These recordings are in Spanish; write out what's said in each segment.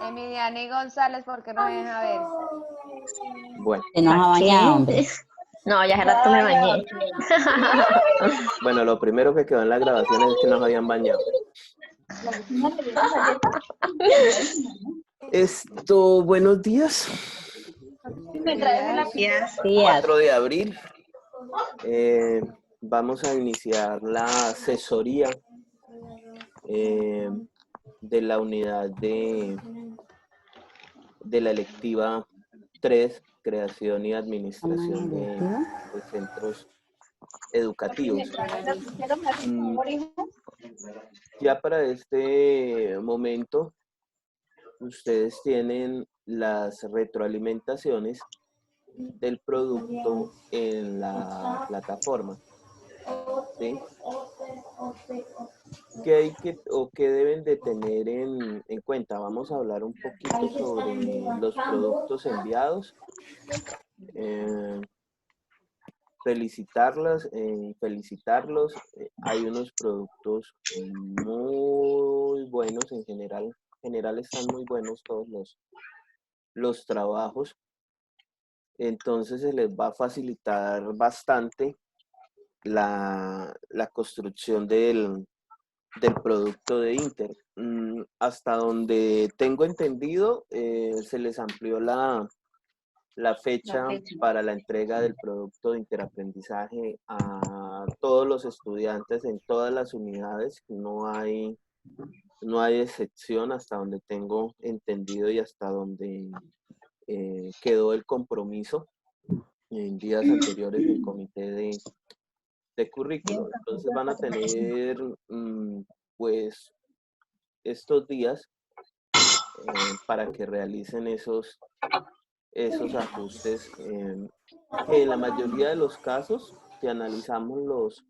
Emiliani González, ¿por qué no me deja ver? Bueno, Se nos ha ¿A qué? bañado, hombre. No, ya hace rato me bañé. bueno, lo primero que quedó en las grabaciones es que nos habían bañado. Buenos días. Gracias. 4 de abril. Vamos a iniciar la asesoría de la unidad de la electiva 3, creación y administración de centros educativos. Ya para este momento, ustedes tienen las retroalimentaciones del producto en la plataforma. ¿Sí? ¿Qué hay qué deben de tener en cuenta? Vamos a hablar un poquito sobre los productos enviados. Felicitarlos. Hay unos productos muy buenos en general están muy buenos todos los trabajos. Entonces se les va a facilitar bastante la construcción del producto de Inter. Hasta donde tengo entendido, se les amplió la fecha para la entrega del producto de interaprendizaje a todos los estudiantes en todas las unidades. No hay excepción hasta donde tengo entendido y hasta donde quedó el compromiso en días anteriores del comité de currículo. Entonces van a tener pues estos días para que realicen esos ajustes que en la mayoría de los casos, si analizamos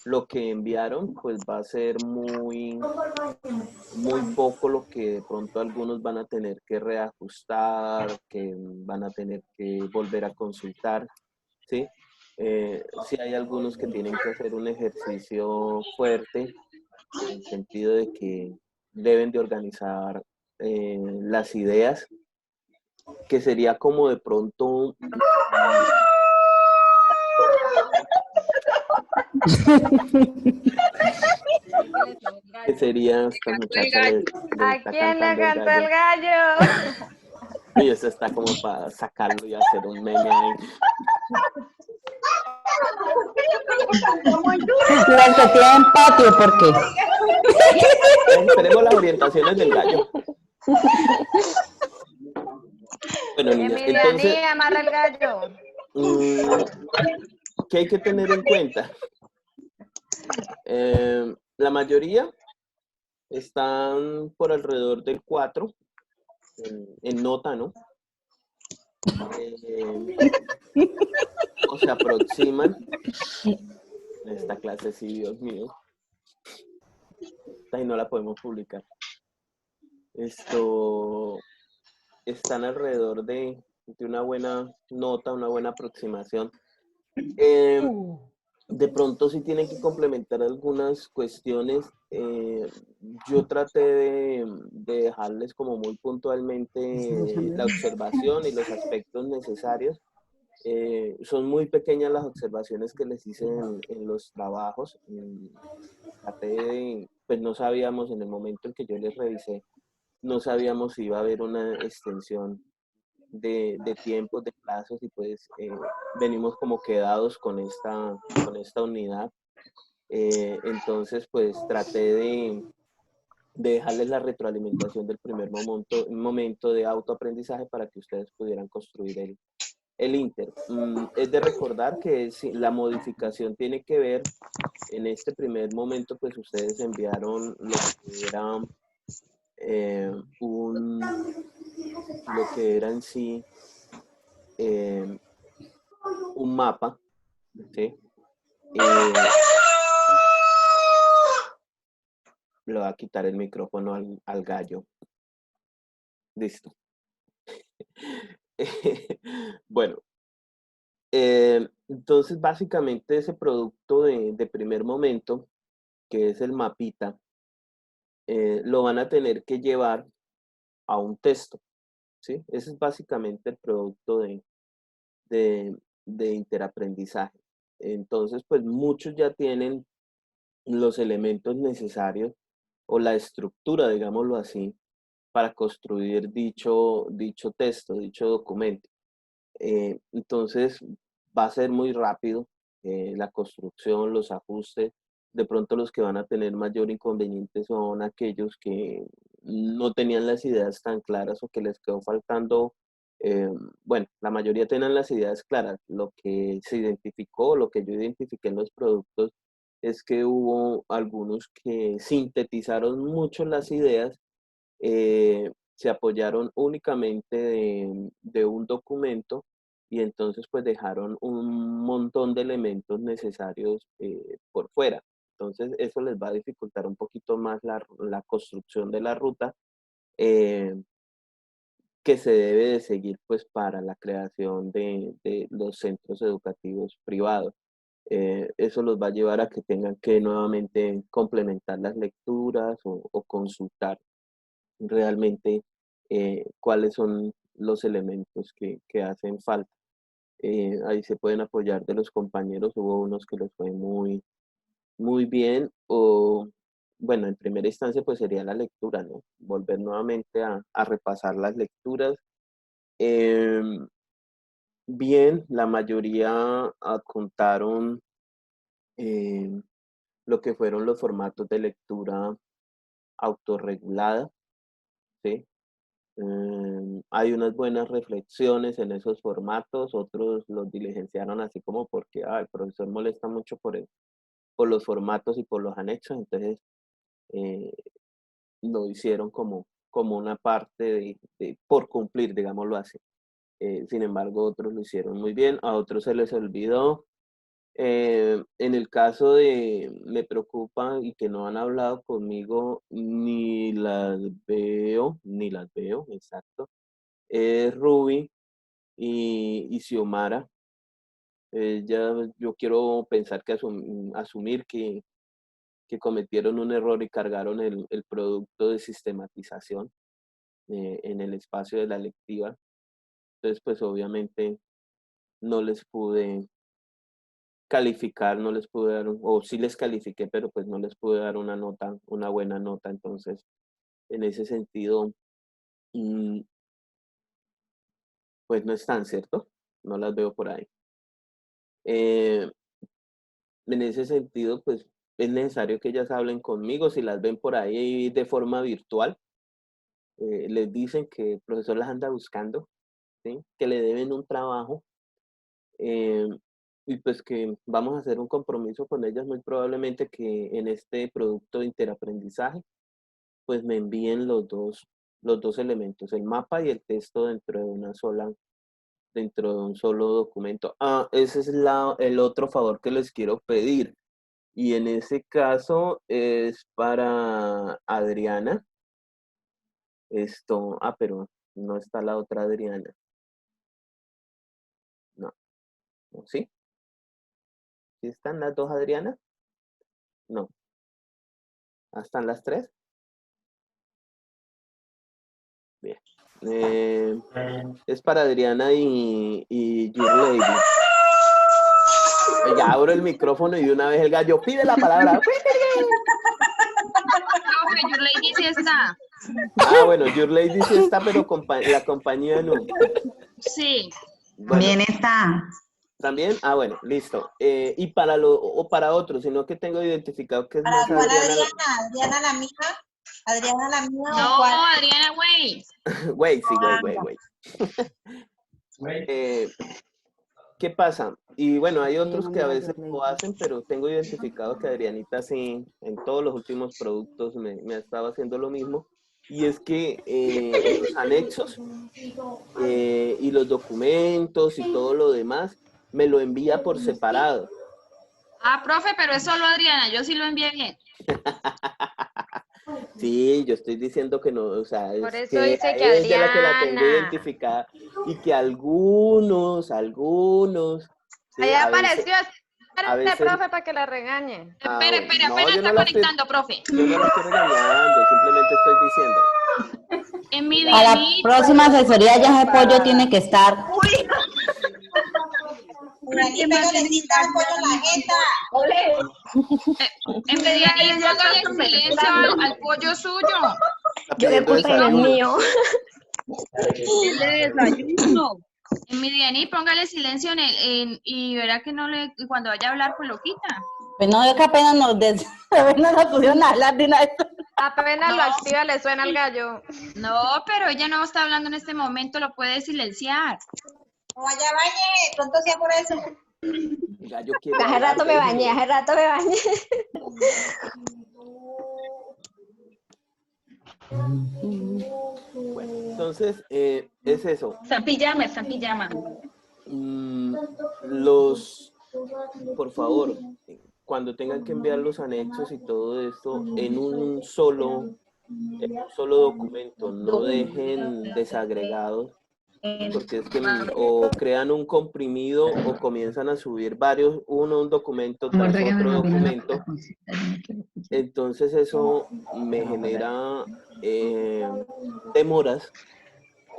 lo que enviaron, pues va a ser muy poco lo que de pronto algunos van a tener que reajustar, que van a tener que volver a consultar, ¿sí? Sí hay algunos que tienen que hacer un ejercicio fuerte, en el sentido de que deben de organizar las ideas, que sería como de pronto que sería esta muchacha le ¿A está quién le cantando el cantó el gallo. gallo? Y eso está como para sacarlo y hacer un meme ahí. Los que tienen patio, ¿por qué? Esperemos las orientaciones del gallo. Bueno, niñas, Emiliani, entonces, amarra el gallo. ¿qué hay que tener en cuenta? La mayoría están por alrededor del 4 en nota, ¿no? O se aproximan. Esta clase, sí, Dios mío. Esta y no la podemos publicar. Están alrededor de una buena nota, una buena aproximación. De pronto sí tienen que complementar algunas cuestiones. Yo traté de dejarles como muy puntualmente la observación y los aspectos necesarios. Son muy pequeñas las observaciones que les hice en los trabajos. Pues no sabíamos en el momento en que yo les revisé, no sabíamos si iba a haber una extensión de tiempos, de plazos, y pues venimos como quedados con esta unidad. Entonces pues traté de dejarles la retroalimentación del primer momento de autoaprendizaje para que ustedes pudieran construir el Inter. Es de recordar que la modificación tiene que ver, en este primer momento, pues ustedes enviaron lo que era lo que era en sí un mapa, ¿sí? Le voy a quitar el micrófono al gallo. Listo. Bueno, entonces básicamente ese producto de primer momento, que es el mapita, lo van a tener que llevar a un texto, ¿sí? Ese es básicamente el producto de interaprendizaje. Entonces, pues muchos ya tienen los elementos necesarios o la estructura, digámoslo así, para construir dicho texto, dicho documento. Entonces, va a ser muy rápido la construcción, los ajustes. De pronto los que van a tener mayor inconveniente son aquellos que no tenían las ideas tan claras o que les quedó faltando. Bueno, la mayoría tienen las ideas claras. Lo que se identificó, lo que yo identifiqué en los productos es que hubo algunos que sintetizaron mucho las ideas, se apoyaron únicamente de un documento y entonces pues dejaron un montón de elementos necesarios por fuera. Entonces eso les va a dificultar un poquito más la construcción de la ruta eh, que se debe de seguir pues para la creación de los centros educativos privados. Eso los va a llevar a que tengan que nuevamente complementar las lecturas o consultar realmente cuáles son los elementos que hacen falta. Ahí se pueden apoyar de los compañeros, hubo unos que les fue muy bien, o bueno, en primera instancia pues sería la lectura, ¿no? Volver nuevamente a repasar las lecturas. Em, Bien, la mayoría adjuntaron lo que fueron los formatos de lectura autorregulada, ¿sí? Hay unas buenas reflexiones en esos formatos, otros los diligenciaron así como porque el profesor molesta mucho por los formatos y por los anexos, entonces eh, lo hicieron como una parte por cumplir, digámoslo así. Sin embargo, otros lo hicieron muy bien, a otros se les olvidó. En el caso me preocupa y que no han hablado conmigo, ni las veo, exacto, es Ruby y Xiomara. Yo quiero pensar que asumir que cometieron un error y cargaron el producto de sistematización en el espacio de la lectiva. Entonces, pues obviamente no les pude calificar, no les pude dar, o sí les califiqué, pero pues no les pude dar una nota, una buena nota. Entonces, en ese sentido, mm, pues no están, ¿cierto? No las veo por ahí. Eh, en ese sentido, pues es necesario que ellas hablen conmigo, si las ven por ahí de forma virtual, les dicen que el profesor las anda buscando, ¿sí? Que le deben un trabajo, eh, y pues que vamos a hacer un compromiso con ellas muy probablemente que en este producto de interaprendizaje, pues me envíen los dos elementos, el mapa y el texto dentro de un solo documento. Ese es el otro favor que les quiero pedir. Y en ese caso es para Adriana. Pero no está la otra Adriana. No, ¿no? ¿Sí? ¿Sí están las dos Adrianas? No. ¿Están las tres? Bien. Es para Adriana y Your Lady. Ya abro el micrófono y de una vez el gallo pide la palabra. Profe, Your Lady sí está. Bueno, Your Lady sí está, pero la compañía no. Sí. Bueno, También está. ¿también? Bueno, listo. Y para otros, sino que tengo identificado que es ¿Para más cuál Adriana. Adriana la mía? ¿Adriana la mía o No, cuál? Adriana, güey. Güey, sí, güey. ¿Qué pasa? Y bueno, hay otros que a veces lo hacen, pero tengo identificado que Adrianita sí, en todos los últimos productos me ha estado haciendo lo mismo. Y es que los anexos y los documentos y todo lo demás me lo envía por separado. Profe, pero es solo Adriana, yo sí lo envié bien. Sí, yo estoy diciendo que no, o sea, Por es eso que dice a que ella la que la tengo Adriana. identificada y que algunos, sí, Ahí a veces, apareció. Espérate, veces, profe, para que la regañe. Espere, bueno, no, apenas yo no está la estoy, conectando, profe. yo no la estoy regañando, simplemente estoy diciendo. En mi A la DNI, próxima asesoría ya ese pollo tiene que estar. Dani, pégale cita al pollo en la jeta. en mi DNI, póngale silencio al pollo suyo. Está Yo le pidiendo puse en el desayuno. mío. En mi DNI, póngale silencio y verá que no le, y cuando vaya a hablar, pues lo quita. Pues no, es que apenas apenas nos pusieron a hablar de una vez. Apenas lo No. activa, le suena el gallo. No, pero ella no está hablando en este momento, lo puede silenciar. No vaya, bañe, pronto sea por eso. El gallo quiere Hace hablar, rato me bañé, déjelo. hace rato me bañé. Bueno, entonces, es eso. Está en pijama. Por favor, cuando tengan que enviar los anexos y todo esto en un solo documento, no dejen desagregados, porque es que o crean un comprimido o comienzan a subir varios, un documento tras otro documento. Entonces eso me genera demoras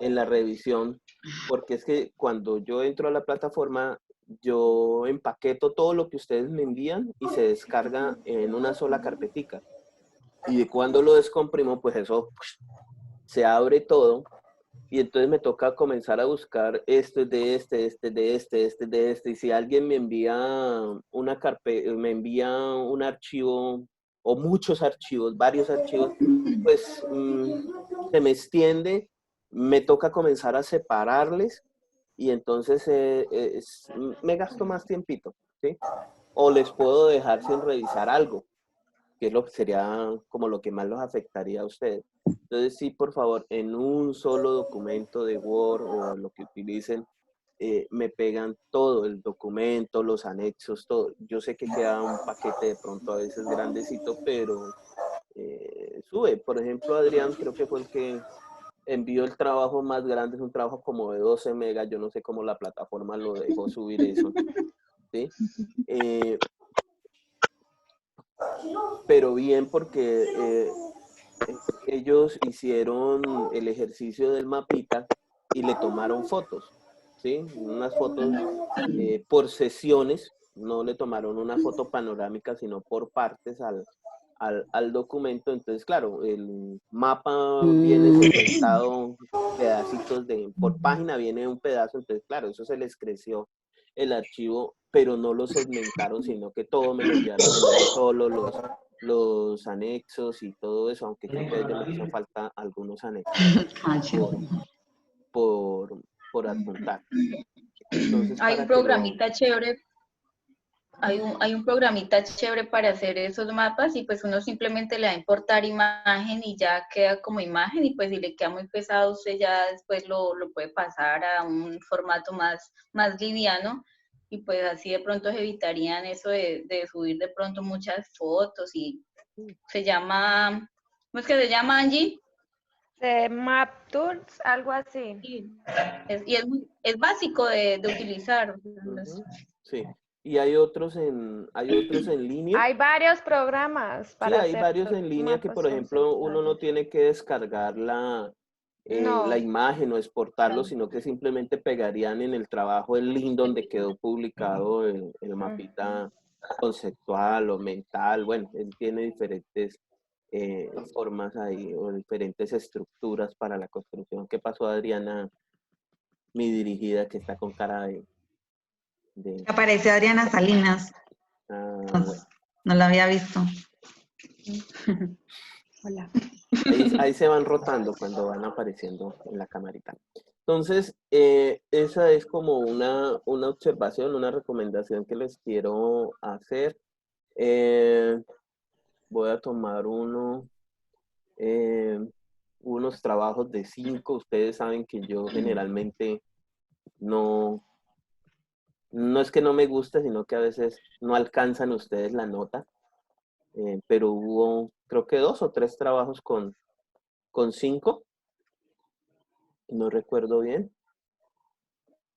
en la revisión, porque es que cuando yo entro a la plataforma, yo empaqueto todo lo que ustedes me envían y se descarga en una sola carpetica. Y de cuando lo descomprimo, pues eso se abre todo y entonces me toca comenzar a buscar este de este. Y si alguien me envía una carpeta, me envía un archivo o muchos archivos, varios archivos, pues se me extiende, me toca comenzar a separarles y entonces me gasto más tiempito, ¿sí? O les puedo dejar sin revisar algo, que es lo que sería como lo que más los afectaría a ustedes. Entonces sí, por favor, en un solo documento de Word o lo que utilicen, me pegan todo el documento, los anexos, todo. Yo sé que queda un paquete de pronto a veces grandecito, pero sube. Por ejemplo, Adrián creo que fue el que envió el trabajo más grande, es un trabajo como de 12 megas, yo no sé cómo la plataforma lo dejó subir eso, ¿sí? Pero bien porque ellos hicieron el ejercicio del mapita y le tomaron fotos, ¿sí? Unas fotos por sesiones, no le tomaron una foto panorámica, sino por partes al documento. Entonces, claro, el mapa viene segmentado, pedacitos por página viene un pedazo, entonces, claro, eso se les creció el archivo, pero no lo segmentaron, sino que todo me lo enviaron en uno solo, los anexos y todo eso, aunque creo que a ellos les hizo falta algunos anexos por adjuntar. Entonces, Hay para un que programita chévere, hay un programita chévere para hacer esos mapas y pues uno simplemente le da a importar imagen y ya queda como imagen y pues si le queda muy pesado usted ya después lo puede pasar a un formato más liviano y pues así de pronto se evitarían eso de subir de pronto muchas fotos y se llama, ¿cómo es que se llama, Angie? Map Tools, algo así. Y es básico de utilizar. Sí, y hay otros en línea. Hay varios programas Sí, para hay hacer varios en línea que, mapas por ejemplo, uno no conceptuales. tiene que descargar la No. imagen o exportarlo, sino que simplemente pegarían en el trabajo el link donde quedó publicado el mapita conceptual o mental. Bueno, él tiene diferentes formas ahí o diferentes estructuras para la construcción. ¿Qué pasó, Adriana, mi dirigida, que está con cara de... Apareció Adriana Salinas. bueno. No la había visto. Hola. Ahí se van rotando cuando van apareciendo en la camarita. Entonces, esa es como una observación, una recomendación que les quiero hacer. Voy a tomar unos trabajos de 5. Ustedes saben que yo generalmente no es que no me guste, sino que a veces no alcanzan ustedes la nota. Pero hubo, creo que 2 o 3 trabajos con 5. No recuerdo bien.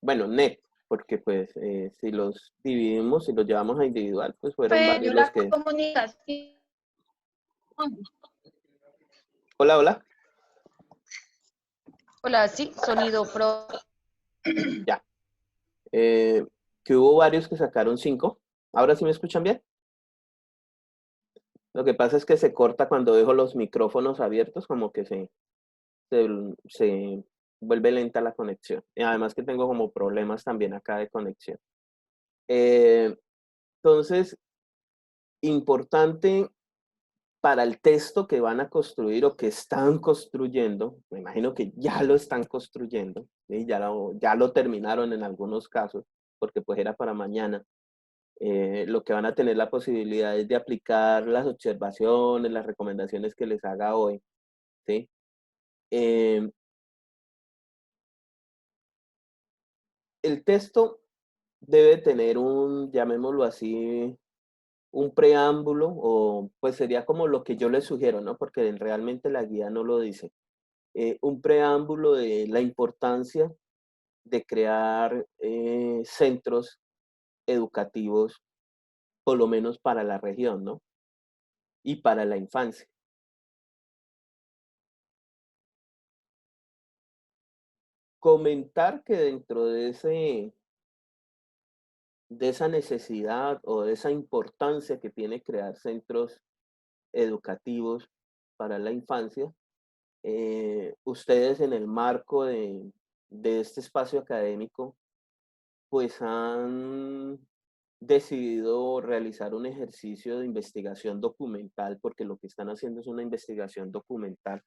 Bueno, net, porque pues si los dividimos, si los llevamos a individual, pues fueron varios los que... Comunicación. Hola, hola. Hola, sí, sonido pro. Ya. Que hubo varios que sacaron 5. ¿Ahora sí me escuchan bien? Lo que pasa es que se corta cuando dejo los micrófonos abiertos, como que se vuelve lenta la conexión. Y además que tengo como problemas también acá de conexión. Entonces, importante para el texto que van a construir o que están construyendo, me imagino que ya lo están construyendo, ¿sí? Ya lo terminaron en algunos casos, porque pues era para mañana. Lo que van a tener la posibilidad es de aplicar las observaciones, las recomendaciones que les haga hoy, ¿sí? El texto debe tener llamémoslo así, un preámbulo, o pues sería como lo que yo les sugiero, ¿no? Porque realmente la guía no lo dice. Un preámbulo de la importancia de crear centros educativos, por lo menos para la región, ¿no? Y para la infancia. Comentar que dentro de esa necesidad o de esa importancia que tiene crear centros educativos para la infancia, ustedes en el marco de este espacio académico, pues han decidido realizar un ejercicio de investigación documental, porque lo que están haciendo es una investigación documental,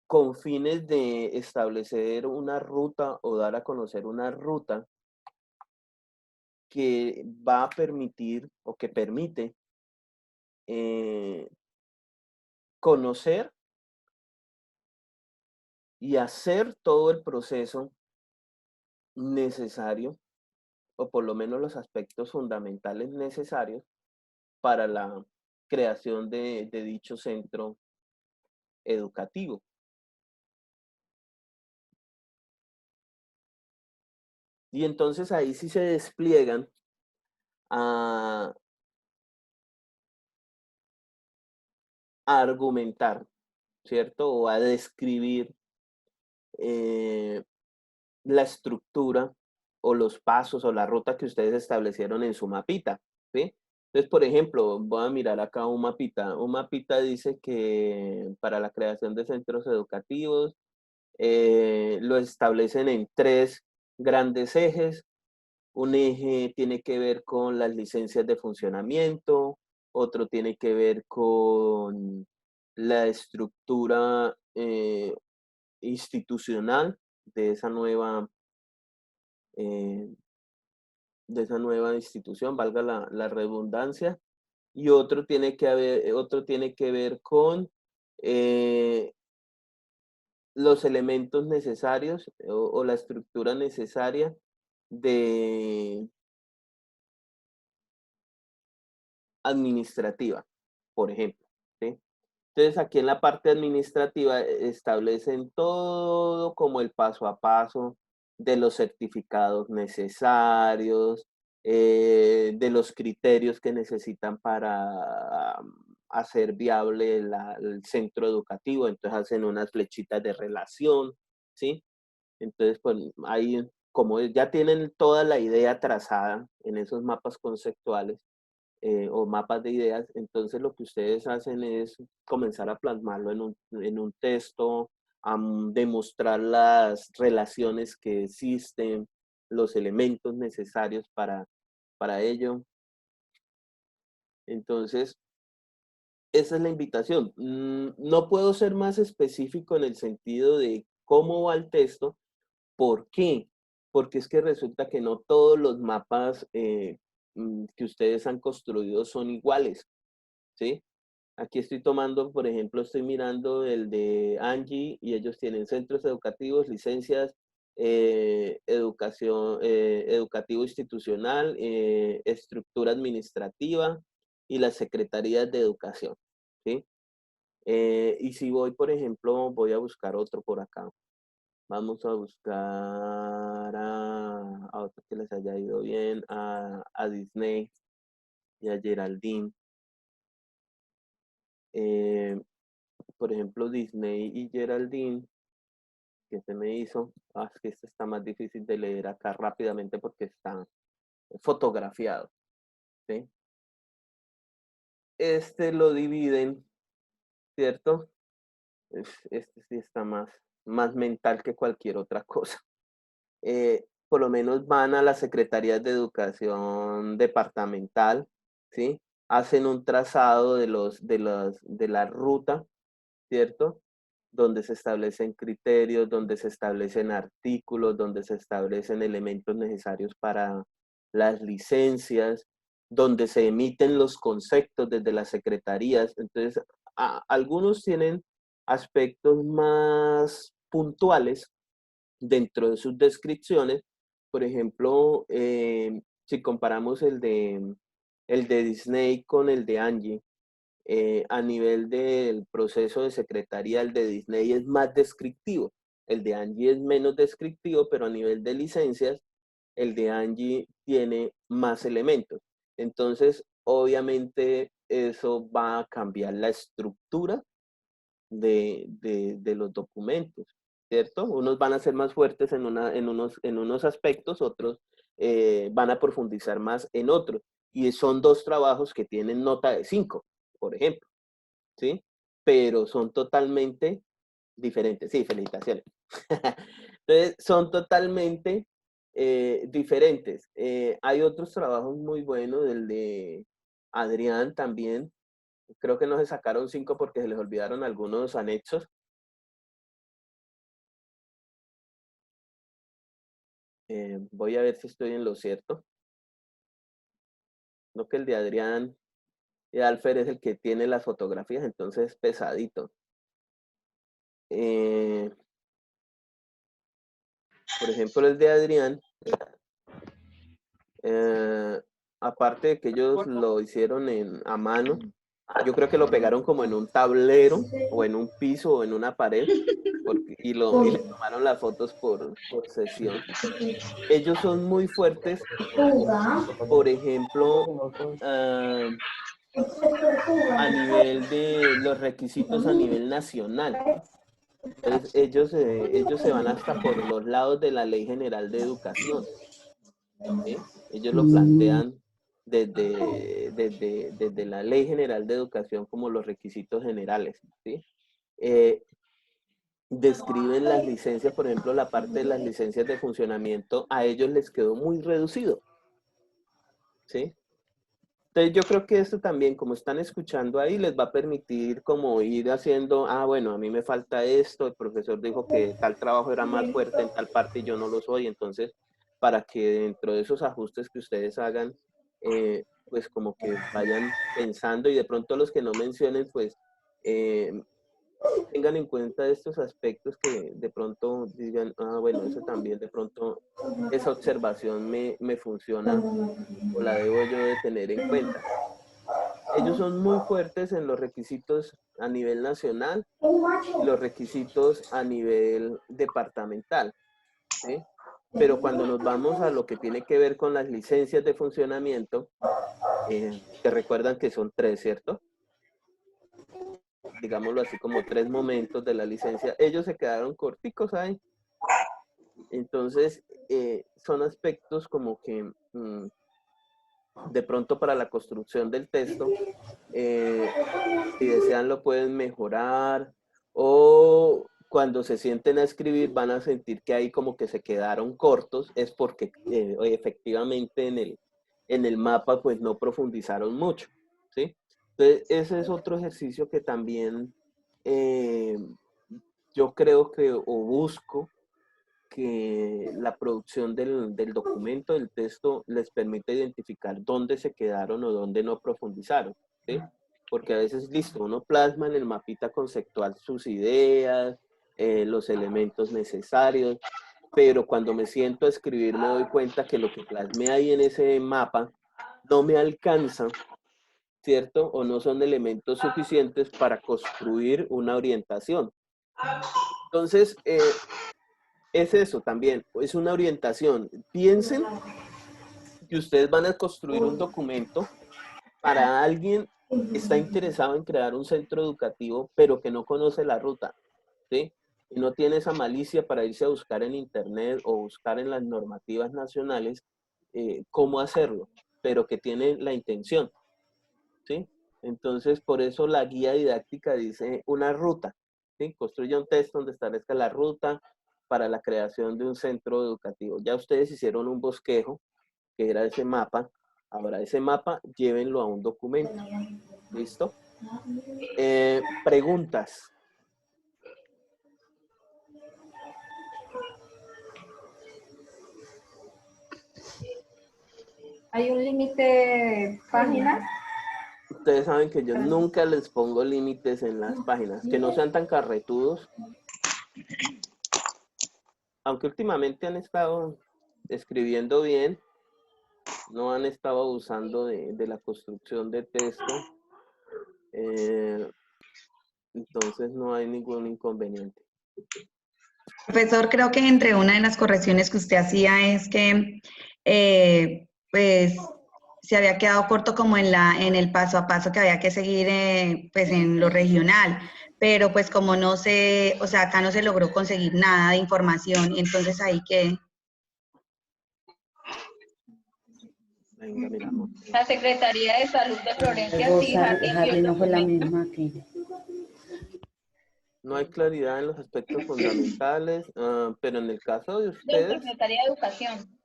con fines de establecer una ruta o dar a conocer una ruta que va a permitir o que permite conocer y hacer todo el proceso necesario, o por lo menos los aspectos fundamentales necesarios para la creación de dicho centro educativo. Y entonces ahí sí se despliegan a argumentar, ¿cierto? O a describir la estructura o los pasos o la ruta que ustedes establecieron en su mapita, ¿sí? Entonces, por ejemplo, voy a mirar acá un mapita. Un mapita dice que para la creación de centros educativos lo establecen en 3 grandes ejes. Un eje tiene que ver con las licencias de funcionamiento, otro tiene que ver con la estructura institucional de esa nueva, eh, institución, valga la redundancia, y otro tiene que ver con los elementos necesarios o la estructura necesaria de administrativa, por ejemplo, ¿sí? Entonces, aquí en la parte administrativa establecen todo como el paso a paso de los certificados necesarios, de los criterios que necesitan para hacer viable el centro educativo. Entonces, hacen unas flechitas de relación, ¿sí? Entonces, pues ahí, como ya tienen toda la idea trazada en esos mapas conceptuales, o mapas de ideas, entonces lo que ustedes hacen es comenzar a plasmarlo en un texto, a demostrar las relaciones que existen, los elementos necesarios para ello. Entonces, esa es la invitación. No puedo ser más específico en el sentido de cómo va el texto. ¿Por qué? Porque es que resulta que no todos los mapas que ustedes han construido son iguales, ¿sí? Aquí estoy tomando, por ejemplo, estoy mirando el de Angie y ellos tienen centros educativos, licencias, educativo institucional, estructura administrativa y las secretarías de educación, ¿sí? Y si voy, por ejemplo, voy a buscar otro por acá. Vamos a buscar a otro que les haya ido bien, a Disney y a Geraldine. Por ejemplo, Disney y Geraldine ¿Qué se me hizo? Ah, es que este está más difícil de leer acá rápidamente porque está fotografiado, ¿sí? Este lo dividen, ¿cierto? Este sí está más mental que cualquier otra cosa. Por lo menos van a las secretarías de educación departamental, ¿sí? Hacen un trazado de la ruta, ¿cierto? Donde se establecen criterios, donde se establecen artículos, donde se establecen elementos necesarios para las licencias, donde se emiten los conceptos desde las secretarías. Entonces, algunos tienen aspectos más puntuales dentro de sus descripciones. Por ejemplo, si comparamos el de Disney con el de Angie, a nivel del proceso de secretaría, el de Disney es más descriptivo. El de Angie es menos descriptivo, pero a nivel de licencias, el de Angie tiene más elementos. Entonces, obviamente, eso va a cambiar la estructura de los documentos, ¿cierto? Unos van a ser más fuertes en unos aspectos, otros van a profundizar más en otros. Y son dos trabajos que tienen nota de 5, por ejemplo, ¿sí? Pero son totalmente diferentes. Sí, felicitaciones. Entonces, son totalmente diferentes. Hay otros trabajos muy buenos, el de Adrián también. Creo que no se sacaron 5 porque se les olvidaron algunos anexos. Voy a ver si estoy en lo cierto. No, que el de Adrián y Alfer es el que tiene las fotografías, entonces es pesadito. Por ejemplo, el de Adrián, aparte de que ellos lo hicieron a mano, yo creo que lo pegaron como en un tablero o en un piso o en una pared y le tomaron las fotos por sesión. Ellos son muy fuertes, por ejemplo, a nivel de los requisitos a nivel nacional. Entonces, ellos se van hasta por los lados de la Ley General de Educación, ¿sí? Ellos lo plantean desde la Ley General de Educación como los requisitos generales, ¿sí? Describen las licencias, por ejemplo, la parte de las licencias de funcionamiento, a ellos les quedó muy reducido, ¿sí? Entonces yo creo que esto también, como están escuchando ahí, les va a permitir como ir haciendo, bueno, a mí me falta esto, el profesor dijo que tal trabajo era más fuerte en tal parte y yo no lo soy, entonces para que dentro de esos ajustes que ustedes hagan, pues como que vayan pensando y de pronto los que no mencionen, pues tengan en cuenta estos aspectos que de pronto digan, bueno, eso también de pronto, esa observación me funciona o la debo yo de tener en cuenta. Ellos son muy fuertes en los requisitos a nivel nacional y los requisitos a nivel departamental, ¿sí? Pero cuando nos vamos a lo que tiene que ver con las licencias de funcionamiento, que recuerdan que son 3, ¿cierto? Digámoslo así, como 3 momentos de la licencia, ellos se quedaron corticos ahí. Entonces, son aspectos como que de pronto para la construcción del texto, si desean lo pueden mejorar, o cuando se sienten a escribir van a sentir que ahí como que se quedaron cortos, es porque efectivamente en el mapa pues no profundizaron mucho, ¿sí? Entonces ese es otro ejercicio que también yo creo que o busco que la producción del documento, del texto, les permite identificar dónde se quedaron o dónde no profundizaron, ¿sí? Porque a veces, listo, uno plasma en el mapita conceptual sus ideas, los elementos necesarios, pero cuando me siento a escribir me doy cuenta que lo que plasmé ahí en ese mapa no me alcanza, ¿cierto? O no son elementos suficientes para construir una orientación. Entonces, es eso también, es una orientación. Piensen que ustedes van a construir un documento para alguien que está interesado en crear un centro educativo, pero que no conoce la ruta, ¿sí? y no tiene esa malicia para irse a buscar en internet o buscar en las normativas nacionales cómo hacerlo, pero que tiene la intención, ¿sí? Entonces, por eso la guía didáctica dice una ruta, ¿sí? Construya un texto donde establezca la ruta para la creación de un centro educativo. Ya ustedes hicieron un bosquejo, que era ese mapa. Ahora, ese mapa, llévenlo a un documento. ¿Listo? Preguntas. ¿Hay un límite de páginas? Ustedes saben que yo nunca les pongo límites en las páginas, que no sean tan carretudos. Aunque últimamente han estado escribiendo bien, no han estado abusando de la construcción de texto. Entonces no hay ningún inconveniente. Profesor, creo que entre una de las correcciones que usted hacía es que pues se había quedado corto como en el paso a paso que había que seguir pues en lo regional, pero pues como no se, o sea, acá no se logró conseguir nada de información, entonces ahí que... Venga, miramos. La Secretaría de Salud de Florencia sí, Harry no fue la misma que... No hay claridad en los aspectos fundamentales, pero en el caso de de ustedes... Secretaría de Educación.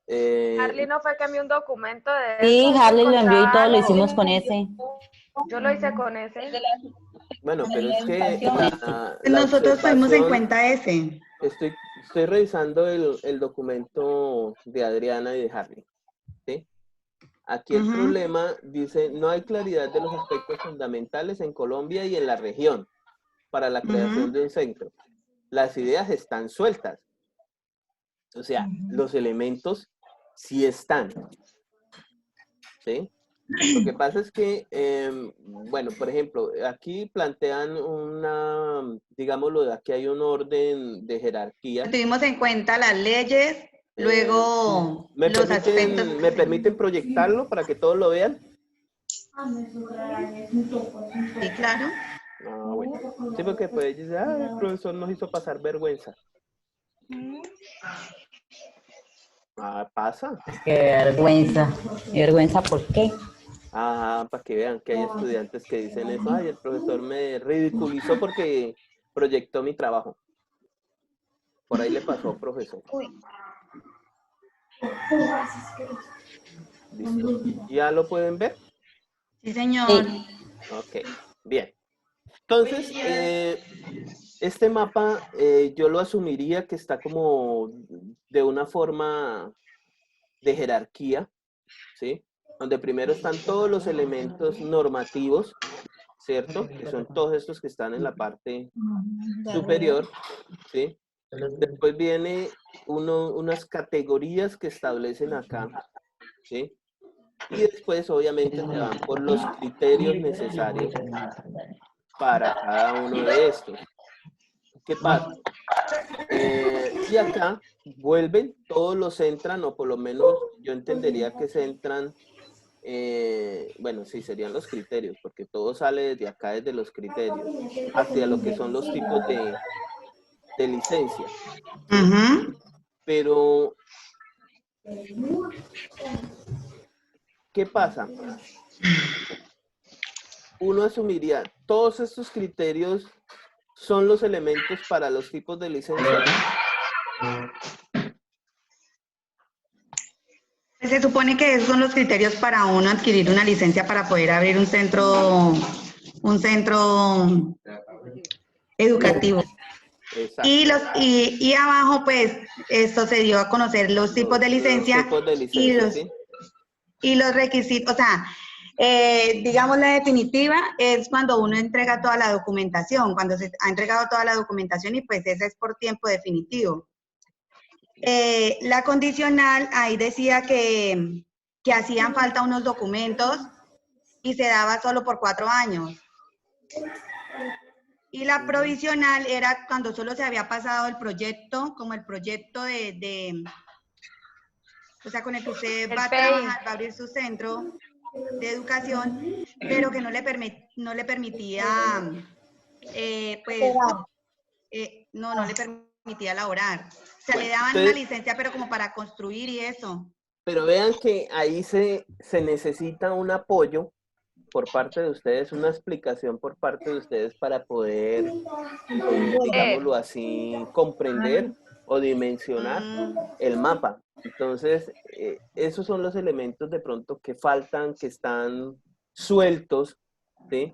Harley no fue que envió un documento de Sí, eso, Harley lo envió y encontraba todo lo algo. hicimos con ese. Yo lo hice con De ese. la Bueno, pero es que la Nosotros tuvimos en observación... cuenta ese. Estoy revisando el documento de Adriana y de Harley, ¿sí? Aquí el problema dice, no hay claridad de los aspectos fundamentales en Colombia y en la región para la creación de un centro. Las ideas están sueltas. O sea, los elementos sí están, ¿sí? Lo que pasa es que, bueno, por ejemplo, aquí plantean una, digámoslo, aquí hay un orden de jerarquía. Tuvimos en cuenta las leyes, luego los aspectos... ¿Me permiten proyectarlo para que todos lo vean? Sí, claro. Ah, bueno. Sí, porque pues dice, el profesor nos hizo pasar vergüenza. Ah, pasa. Qué vergüenza. ¿Qué vergüenza por qué? Ajá, para que vean que hay estudiantes que dicen eso. Ay, el profesor me ridiculizó porque proyectó mi trabajo. Por ahí le pasó, profesor. ¿Listo? ¿Ya lo pueden ver? Sí, señor. Sí. Ok, bien. Entonces, este mapa yo lo asumiría que está como de una forma de jerarquía, ¿sí? Donde primero están todos los elementos normativos, ¿cierto? Que son todos estos que están en la parte superior, ¿sí? Después viene unas categorías que establecen acá, ¿sí? Y después, obviamente, se van por los criterios necesarios para cada uno de estos. ¿Qué pasa? Y acá vuelven, todos los centran, o por lo menos yo entendería que centran, bueno, sí, serían los criterios, porque todo sale desde acá, desde los criterios, hacia lo que son los tipos de licencia. Pero, ¿qué pasa? Uno asumiría, todos estos criterios son los elementos para los tipos de licencia. Se supone que esos son los criterios para uno adquirir una licencia para poder abrir un centro educativo. Exacto. Y abajo, pues, esto se dio a conocer los tipos de licencia, y los requisitos, o sea, digamos la definitiva es cuando uno entrega toda la documentación, cuando se ha entregado toda la documentación y pues ese es por tiempo definitivo. La condicional, ahí decía que hacían falta unos documentos y se daba solo por 4 años. Y la provisional era cuando solo se había pasado el proyecto, como el proyecto o sea, con el que usted va a trabajar, va a abrir su centro de educación, pero que no le permitía, pues, no le permitía elaborar. O sea, Bueno, le daban entonces- una licencia, pero como para construir y eso. Pero vean que ahí se necesita un apoyo por parte de ustedes, una explicación por parte de ustedes para poder, digámoslo así, comprender o dimensionar el mapa. Entonces, esos son los elementos de pronto que faltan, que están sueltos, ¿sí?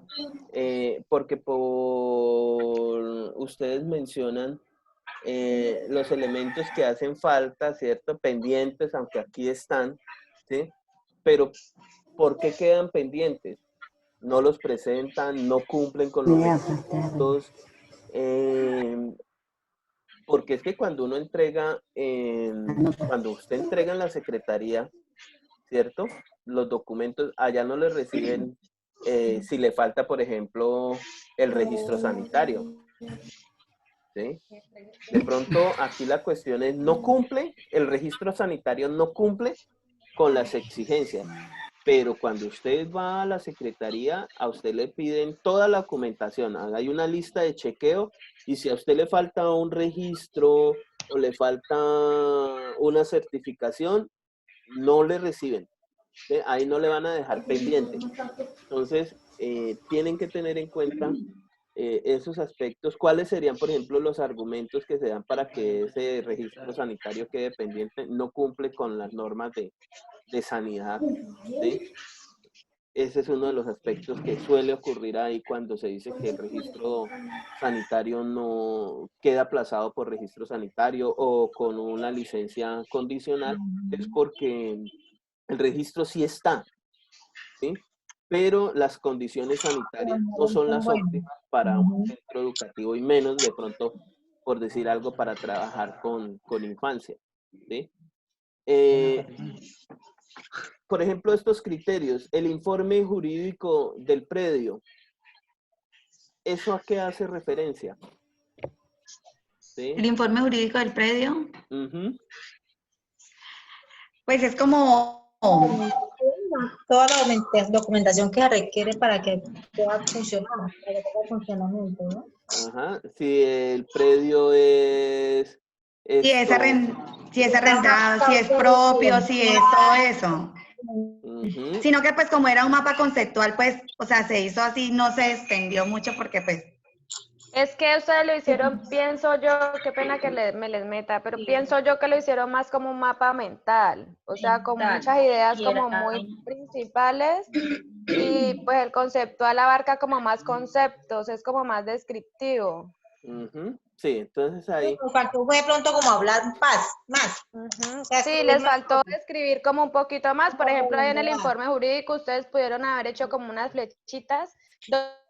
Porque ustedes mencionan los elementos que hacen falta, ¿cierto? Pendientes, aunque aquí están, ¿sí? Pero, ¿por qué quedan pendientes? No los presentan, no cumplen con los requisitos, porque es que cuando uno entrega, cuando usted entrega en la secretaría, ¿cierto? Los documentos, allá no le reciben si le falta, por ejemplo, el registro sanitario, ¿sí? De pronto aquí la cuestión es, no cumple, el registro sanitario no cumple con las exigencias, pero cuando usted va a la secretaría, a usted le piden toda la documentación, hay una lista de chequeo y si a usted le falta un registro o le falta una certificación, no le reciben, ¿sí? Ahí no le van a dejar pendiente. Entonces, tienen que tener en cuenta esos aspectos. ¿Cuáles serían, por ejemplo, los argumentos que se dan para que ese registro sanitario quede pendiente? No cumple con las normas de sanidad, ¿sí? Ese es uno de los aspectos que suele ocurrir ahí cuando se dice que el registro sanitario no queda aplazado por registro sanitario o con una licencia condicional, es porque el registro sí está, ¿sí? Pero las condiciones sanitarias no son las óptimas para un centro educativo y menos de pronto, por decir algo, para trabajar con infancia, ¿sí? Por ejemplo, estos criterios, el informe jurídico del predio, ¿eso a qué hace referencia? ¿Sí? El informe jurídico del predio, Ujú. pues es como Toda la documentación que requiere para que pueda funcionar, para que tenga funcionamiento, ¿no? Ajá. Si el predio es si es, esto, si es arrendado, si es propio, si es todo eso. ujú. Sino que pues como era un mapa conceptual, pues, o sea, se hizo así, no se extendió mucho porque pues... Es que ustedes lo hicieron, pienso yo, qué pena que me les meta, pero pienso yo que lo hicieron más como un mapa mental, o sea, con Mental. muchas ideas Y como era- muy principales y pues el conceptual abarca como más conceptos, es como más descriptivo. Ujú. Sí, entonces ahí, Nos faltó de pronto como hablar más. Ujú. O sea, Sí, escribir les más faltó cosas. escribir como un poquito más. Por Como ejemplo, ahí en el redondear. informe jurídico ustedes pudieron haber hecho como unas flechitas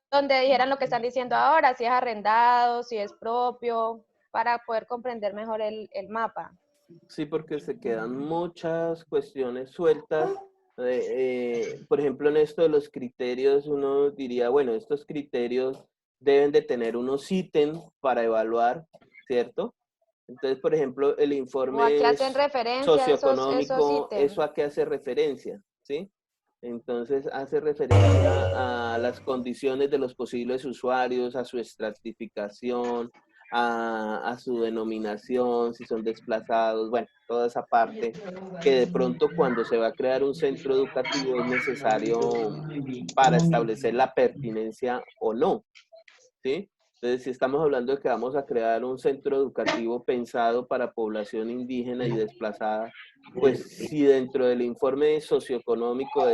donde dijeran lo que están diciendo ahora, si es arrendado, si es propio, para poder comprender mejor el mapa. sí, porque se quedan muchas cuestiones sueltas. Por ejemplo, en esto de los criterios, uno diría, bueno, estos criterios deben de tener unos ítems para evaluar, ¿cierto? Entonces, por ejemplo, el O a qué informe hacen referencia esos socioeconómico, ítems. ¿eso a qué hace referencia? ¿Sí? Entonces, hace referencia a las condiciones de los posibles usuarios, a su estratificación, a su denominación, si son desplazados, bueno, toda esa parte que de pronto cuando se va a crear un centro educativo es necesario para establecer la pertinencia o no, ¿sí? Entonces, si estamos hablando de que vamos a crear un centro educativo pensado para población indígena y desplazada, pues si dentro del informe socioeconómico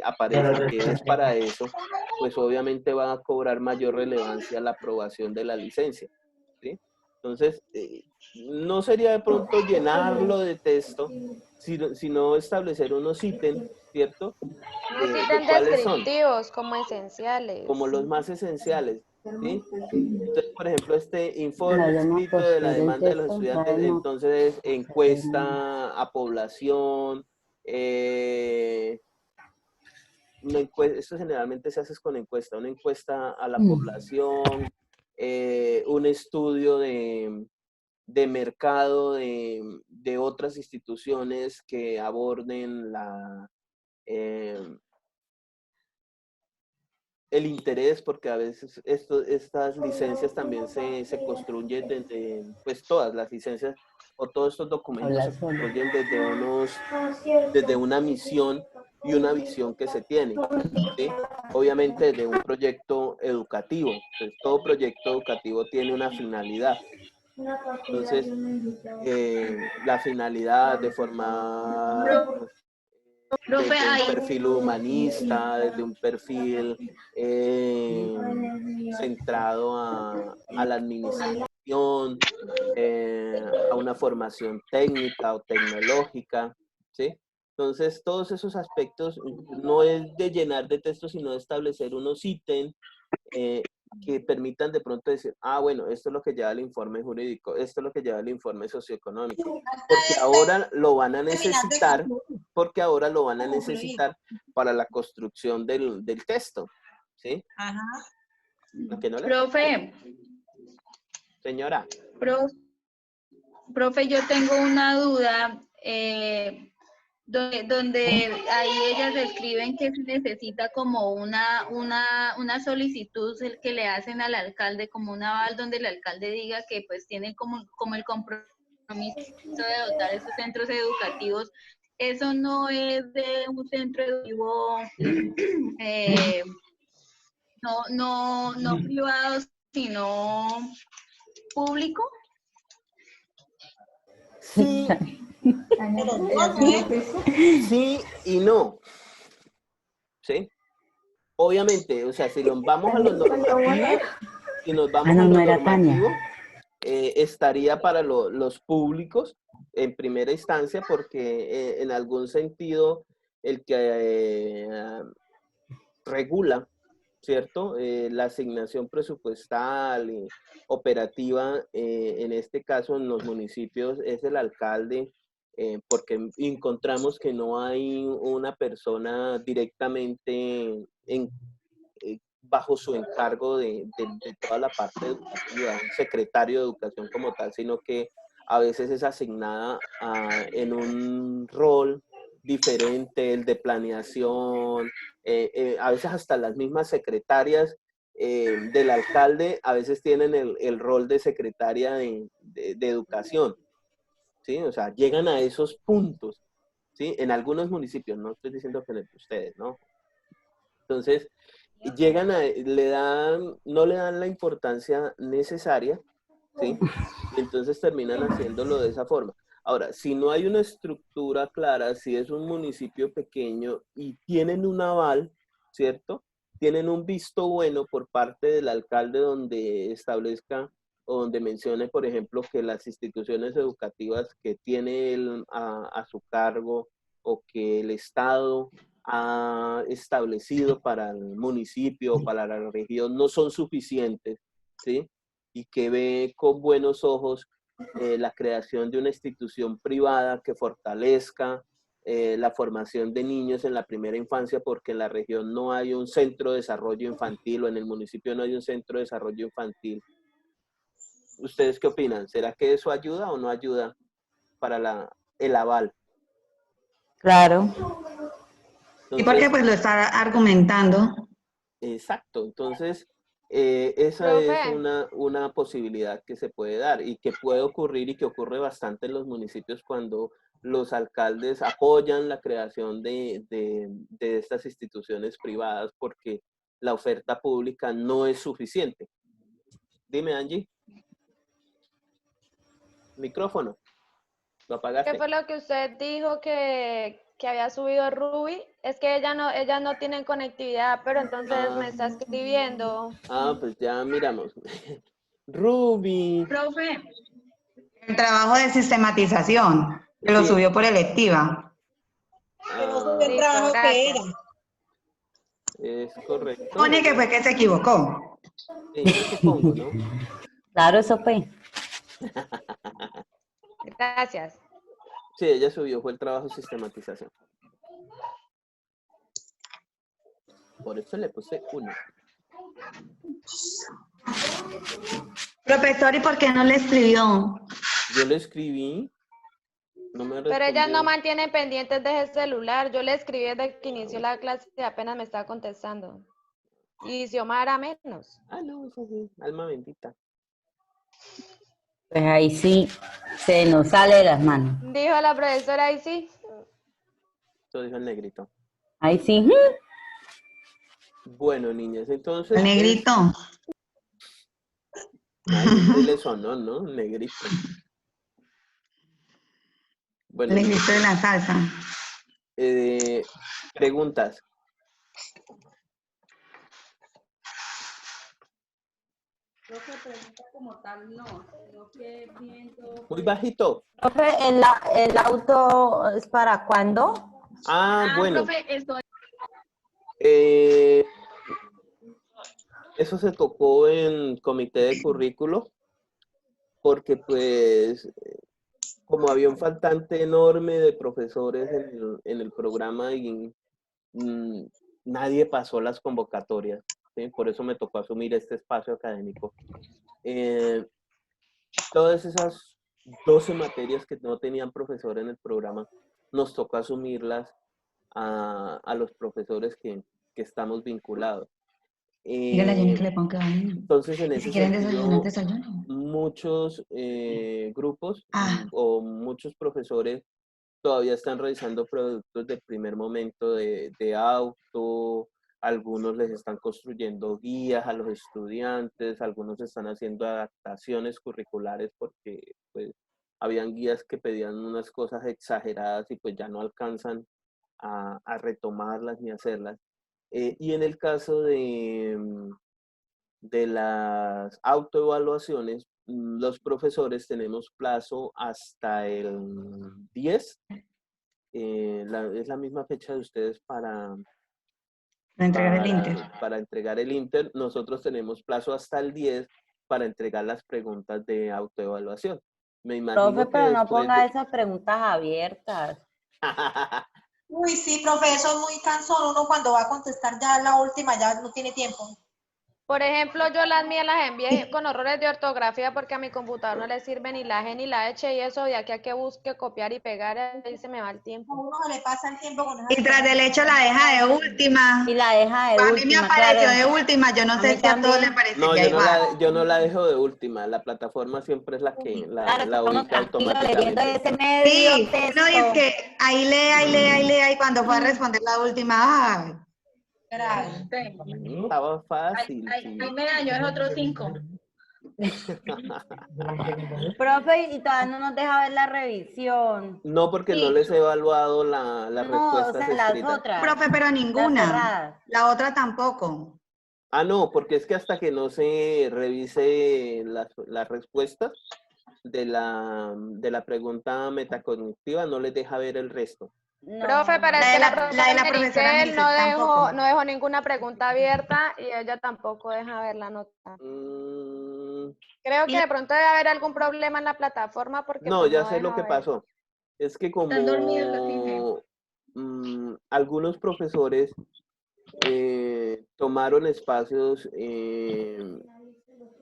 aparece que es para eso, pues obviamente va a cobrar mayor relevancia la aprobación de la licencia, ¿sí? Entonces, no sería de pronto llenarlo de texto, sino establecer unos ítems, ¿cierto? Unos De ítems cuáles son, descriptivos como esenciales. como los más esenciales, ¿sí? Entonces, por ejemplo, este informe Debemos escrito de la construir el demanda de los texto, estudiantes, debemos entonces hacer encuesta a población, esto generalmente se hace con encuesta, una encuesta a la población, un estudio de mercado de otras instituciones que aborden el interés, porque a veces estas licencias también se construyen desde, pues todas las licencias o todos estos documentos se construyen desde una misión y una visión que se tiene, ¿sí? Obviamente desde un proyecto educativo. Entonces, todo proyecto educativo tiene una finalidad. Entonces, la finalidad de formar Profe, desde un ahí, perfil humanista, desde un perfil centrado a la administración, a una formación técnica o tecnológica, ¿sí? Entonces, todos esos aspectos no es de llenar de texto, sino de establecer unos ítems que permitan de pronto decir, ah, bueno, esto es lo que lleva el informe jurídico, esto es lo que lleva el informe socioeconómico, porque ahora lo van a necesitar, para la construcción del texto, ¿sí? Ajá. ¿A que no le profe, señora? profe, yo tengo una duda, donde ahí ellas describen que se necesita como una solicitud que le hacen al alcalde, como un aval donde el alcalde diga que pues tiene como el compromiso de dotar esos centros educativos. Eso no es de un centro educativo no privado, sino público. Sí, sí y no, ¿sí? Obviamente, o sea, si nos vamos a lo normativo, estaría para los públicos en primera instancia, porque en algún sentido el que regula, ¿cierto? La asignación presupuestal y operativa, en este caso en los municipios, es el alcalde, porque encontramos que no hay una persona directamente bajo su encargo de toda la parte educativa, un secretario de educación como tal, sino que a veces es asignada en un rol diferente, el de planeación, a veces hasta las mismas secretarias del alcalde a veces tienen el rol de secretaria de educación, ¿sí? O sea, llegan a esos puntos, ¿sí? En algunos municipios, no estoy diciendo que ustedes, ¿no? Entonces, llegan no le dan la importancia necesaria, ¿sí? Y entonces terminan haciéndolo de esa forma. Ahora, si no hay una estructura clara, si es un municipio pequeño y tienen un aval, ¿cierto? Tienen un visto bueno por parte del alcalde donde establezca o donde mencione, por ejemplo, que las instituciones educativas que tiene él a su cargo o que el Estado ha establecido para el municipio o para la región no son suficientes, ¿sí? Y que ve con buenos ojos la creación de una institución privada que fortalezca la formación de niños en la primera infancia, porque en la región no hay un centro de desarrollo infantil o en el municipio no hay un centro de desarrollo infantil. ¿Ustedes qué opinan? ¿Será que eso ayuda o no ayuda para el aval? Claro. Entonces, ¿Y por qué pues lo está argumentando? Exacto, entonces esa Profe. es una posibilidad que se puede dar y que puede ocurrir y que ocurre bastante en los municipios cuando los alcaldes apoyan la creación de estas instituciones privadas porque la oferta pública no es suficiente. Dime, Angie. Micrófono. ¿Lo apagaste? ¿Qué fue lo que usted dijo que había subido Ruby? Es que ellas no tienen conectividad, pero entonces me está escribiendo. Pues ya miramos. Ruby. Profe. El trabajo de sistematización, que lo subió por electiva. Que no subió el trabajo que era. Es correcto. Supone que fue que se equivocó. Sí, yo supongo, ¿no? Claro, eso fue. Gracias. Sí, ella subió, fue el trabajo de sistematización. Por eso le puse 1. Profesor, ¿y por qué no le escribió? Yo le escribí, no me respondió. Pero ella no mantiene pendientes de ese celular. Yo le escribí desde que inició la clase y apenas me está contestando. Y Xiomara menos. Ah, no, eso sí, alma bendita. Pues ahí sí se nos sale de las manos. Dijo la profesora, y sí. Eso dijo el negrito. Ahí sí. Bueno, niñas, entonces... El negrito. Ay, sí le sonó, ¿no? Negrito. Bueno, El negrito de la salsa. preguntas. Profe, pregunta como tal no, sino que viendo... Muy bajito. Profe, ¿el auto es para cuándo? Bueno. Profe, estoy... Eso se tocó en comité de currículo, porque pues como había un faltante enorme de profesores en el programa y nadie pasó las convocatorias, ¿sí? Por eso me tocó asumir este espacio académico. Todas esas 12 materias que no tenían profesor en el programa, nos tocó asumirlas a los profesores que estamos vinculados. Dígale a Jenny que le ponga que baño. Entonces, en ese Si quieren sentido, desayuno. muchos grupos o muchos profesores todavía están realizando productos de primer momento de auto, algunos les están construyendo guías a los estudiantes, algunos están haciendo adaptaciones curriculares porque pues habían guías que pedían unas cosas exageradas y pues ya no alcanzan a retomarlas ni hacerlas. Y en el caso de las autoevaluaciones, los profesores tenemos plazo hasta el 10. Es la misma fecha de ustedes para entregar el Inter. Para entregar el Inter. Nosotros tenemos plazo hasta el 10 para entregar las preguntas de autoevaluación. Me imagino Profe, que pero no después ponga esas preguntas abiertas. Uy, sí, profe, eso es muy cansón. Uno cuando va a contestar ya la última ya no tiene tiempo. Por ejemplo, yo las mías las envié con errores de ortografía porque a mi computador no le sirve ni la G ni la H y eso, de aquí a que busque copiar y pegar, ahí se me va el tiempo. A uno se le pasa el tiempo con Y tras del hecho la deja de última. Y la deja de A última, mí me apareció claro. de última, yo no A sé mí si a todos también. les parecería No, igual. yo no la dejo de última. La plataforma siempre es la que Claro, la estamos ubica tranquilos leyendo automáticamente. ese medio Sí, texto. no, y es que ahí lee, y cuando fue a responder la última, ay. Estaba fácil. Ahí me dañó el otro 5. Profe, y todavía no nos deja ver la revisión. No, porque Sí. no les he evaluado las No, o respuestas sea, las escritas. otras. Profe, pero Las ninguna. cerradas. La otra tampoco. No, porque es que hasta que no se revise las respuestas de la pregunta metacognitiva, no les deja ver el resto. No. Profe, pero es La de que la profesora profesora Merikel Mericel tampoco. no dejó ninguna pregunta abierta y ella tampoco deja ver la nota. Creo que de pronto debe haber algún problema en la plataforma porque No, pues, ya no sé lo deja que ver. pasó. Es que como Están dormidos los niños. algunos profesores tomaron espacios de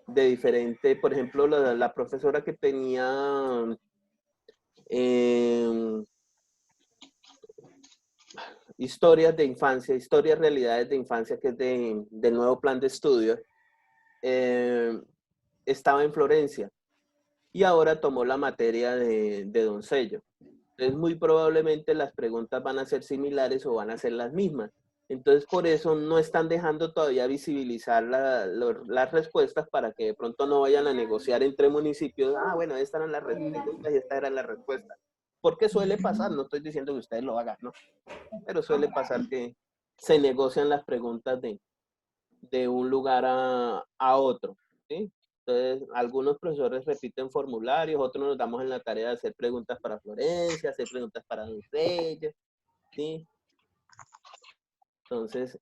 diferente, por ejemplo, la profesora que tenía historias de infancia, historias, realidades de infancia, que es del nuevo plan de estudio, estaba en Florencia y ahora tomó la materia de Doncello. Entonces, muy probablemente las preguntas van a ser similares o van a ser las mismas. Entonces, por eso no están dejando todavía visibilizar las respuestas para que de pronto no vayan a negociar entre municipios. Bueno, estas eran las preguntas y esta era la respuesta. Porque suele pasar, no estoy diciendo que ustedes lo hagan, ¿no? Pero suele pasar que se negocian las preguntas de un lugar a otro, ¿sí? Entonces, algunos profesores repiten formularios, otros nos damos en la tarea de hacer preguntas para Florencia, hacer preguntas para Doncello, ¿sí? Entonces,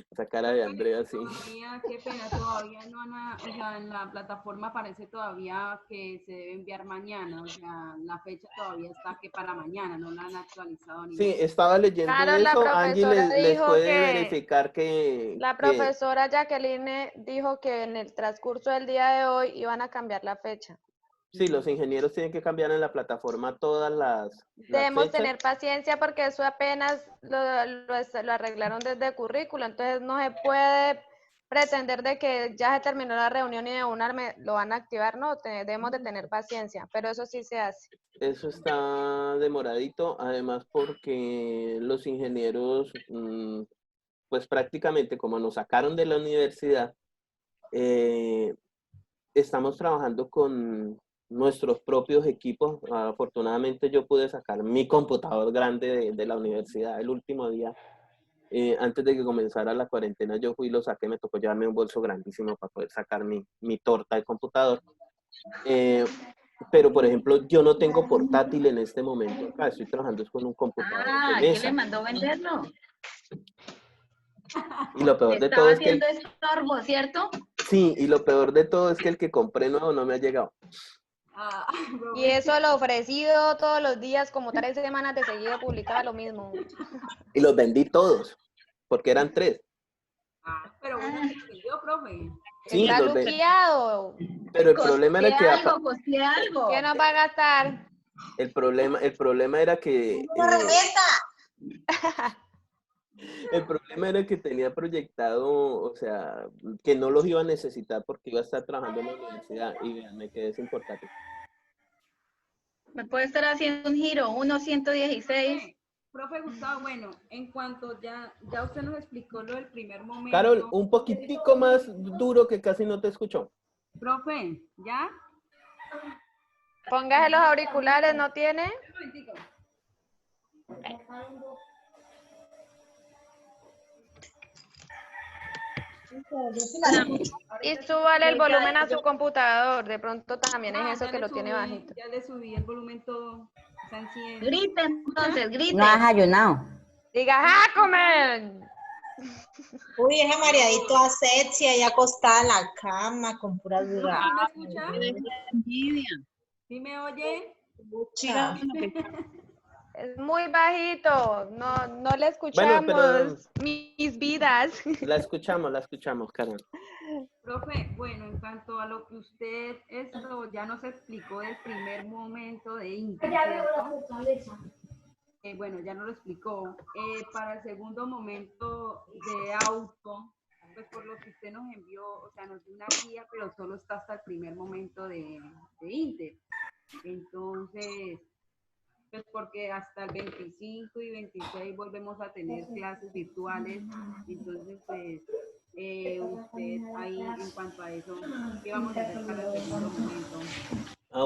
esa cara de Andrea, sí. Todavía, qué pena, todavía no han, o sea, en la plataforma parece todavía que se debe enviar mañana, o sea, la fecha todavía está que para mañana, no la han actualizado ni Sí, nada. estaba leyendo Claro, la eso. Angie profesora les dijo puede que verificar que la profesora Jacqueline dijo que en el transcurso del día de hoy iban a cambiar la fecha. Sí, los ingenieros tienen que cambiar en la plataforma todas las Debemos fechas. tener paciencia porque eso apenas lo arreglaron desde el currículo, entonces no se puede pretender de que ya se terminó la reunión y de una lo van a activar, no, debemos de tener paciencia, pero eso sí se hace. Eso está demoradito, además porque los ingenieros, pues prácticamente como nos sacaron de la universidad, estamos trabajando con nuestros propios equipos. Afortunadamente yo pude sacar mi computador grande de la universidad el último día. Antes de que comenzara la cuarentena yo fui y lo saqué, me tocó llevarme un bolso grandísimo para poder sacar mi torta de computador. Pero, por ejemplo, yo no tengo portátil en este momento. Acá estoy trabajando con un computador de ¿Quién le mesa. mandó venderlo? Y lo peor de Estaba todo es que... haciendo estorbo, ¿cierto? Sí, y lo peor de todo es que el que compré nuevo no me ha llegado. Y eso lo ofrecido todos los días, como 3 semanas de seguido publicaba lo mismo. Y los vendí todos, porque eran 3. Pero bueno, se vendió, profe. Sí, Está los vendí. luqueado. Pero el problema era que... Costé algo. ¿Qué nos va a gastar? El problema era que... ¡Una remesa! El problema era que tenía proyectado, o sea, que no los iba a necesitar porque iba a estar trabajando en la universidad y vean, me quedé sin portátil. Me puede estar haciendo un giro, 1.116. Profe Gustavo, bueno, en cuanto ya usted nos explicó lo del primer momento. Carol, un poquitico más duro que casi no te escuchó. Profe, ¿ya? Póngase los auriculares, ¿no tiene? Un momentico. Y súbale el volumen a su computador, de pronto también es eso ya que le lo tiene subí, bajito. Ya le subí el volumen todo. Está en 100. Grite entonces, grite. No has ayunado. Diga, ¡ah, comen! Uy, ese mareadito asexia ahí acostada en la cama con puras dudas. ¿Sí me escucha? ¿Sí me oye? Es muy bajito, no le Bueno, escuchamos, pero mis vidas. la escuchamos, Carol. Profe, bueno, en cuanto a lo que usted ya nos explicó del primer momento de Inter, ¿cierto? Bueno, ya nos lo explicó. Para el segundo momento de auto, pues por lo que usted nos envió, o sea, nos dio una guía, pero solo está hasta el primer momento de Inter. Entonces, pues porque hasta el 25 y 26 volvemos a tener clases virtuales. Entonces, pues, usted ahí, en cuanto a eso, ¿qué vamos a hacer para el segundo momento?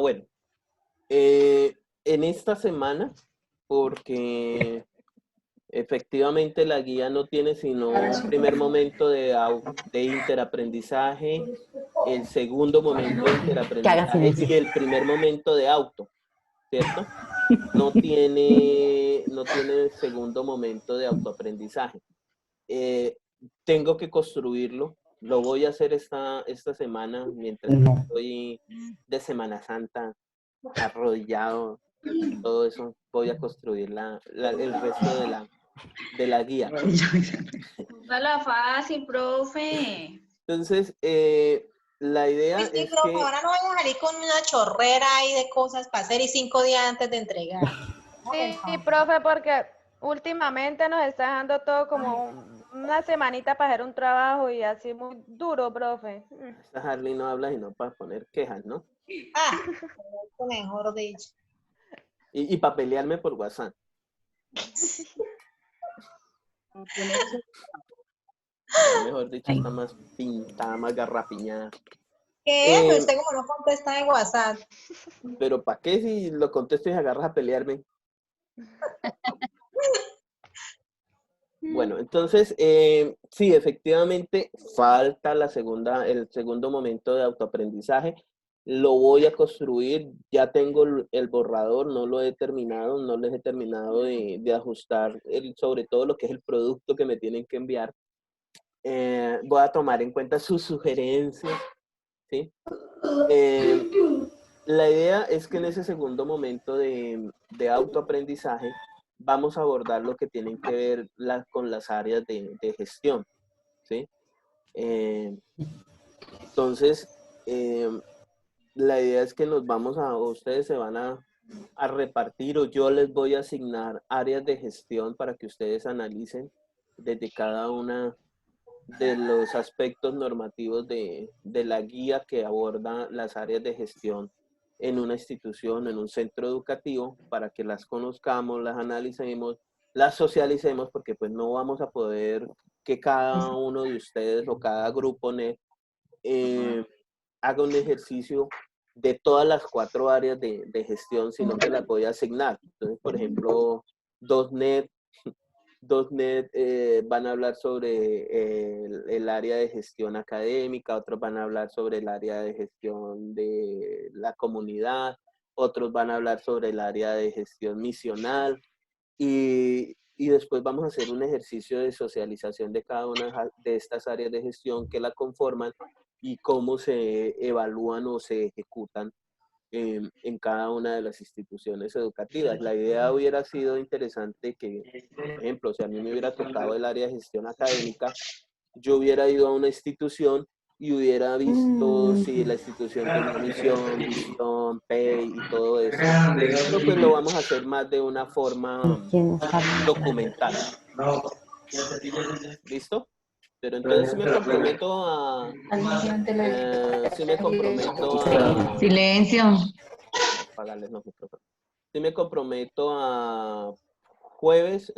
Bueno, en esta semana, porque efectivamente la guía no tiene sino un primer momento de interaprendizaje, el segundo momento de interaprendizaje y el primer momento de auto, ¿cierto? No tiene segundo momento de autoaprendizaje. Tengo que construirlo. Lo voy a hacer esta semana mientras estoy de Semana Santa, arrodillado, todo eso. Voy a construir el resto de la guía. Póngala fácil, profe. Entonces, la idea Sí, es profe, que... ahora no vayan a salir con una chorrera ahí de cosas para hacer y 5 días antes de entregar. Sí, profe, porque últimamente nos está dejando todo como una semanita para hacer un trabajo y así muy duro, profe. Esta Harley no habla sino para poner quejas, ¿no? Mejor dicho. Y para pelearme por WhatsApp. Mejor dicho, está más pintada, más garrapiñada. ¿Qué? Pero usted como no contesta en WhatsApp. Pero ¿para qué si lo contesto y agarras a pelearme? Bueno, entonces, sí, efectivamente, falta el segundo momento de autoaprendizaje. Lo voy a construir, ya tengo el borrador, no lo he terminado, no les he terminado de ajustar sobre todo lo que es el producto que me tienen que enviar. Voy a tomar en cuenta sus sugerencias, ¿sí? La idea es que en ese segundo momento de autoaprendizaje vamos a abordar lo que tienen que ver con las áreas de gestión, ¿sí? Entonces, la idea es que ustedes se van a repartir, o yo les voy a asignar áreas de gestión para que ustedes analicen desde cada una de los aspectos normativos de la guía que aborda las áreas de gestión en una institución, en un centro educativo, para que las conozcamos, las analicemos, las socialicemos, porque pues no vamos a poder que cada uno de ustedes o cada grupo haga un ejercicio de todas las 4 áreas de gestión, sino que las voy a asignar. Entonces, por ejemplo, .NET van a hablar sobre el área de gestión académica, otros van a hablar sobre el área de gestión de la comunidad, otros van a hablar sobre el área de gestión misional, y después vamos a hacer un ejercicio de socialización de cada una de estas áreas de gestión que la conforman y cómo se evalúan o se ejecutan en cada una de las instituciones educativas. La idea hubiera sido interesante que, por ejemplo, si a mí me hubiera tocado el área de gestión académica, yo hubiera ido a una institución y hubiera visto si la institución tenía misión, visión, pay y todo eso. Pero pues lo vamos a hacer más de una forma documental. ¿Listo? Pero entonces sí me comprometo a... Silencio. Apagarles los micrófonos. Sí me comprometo a jueves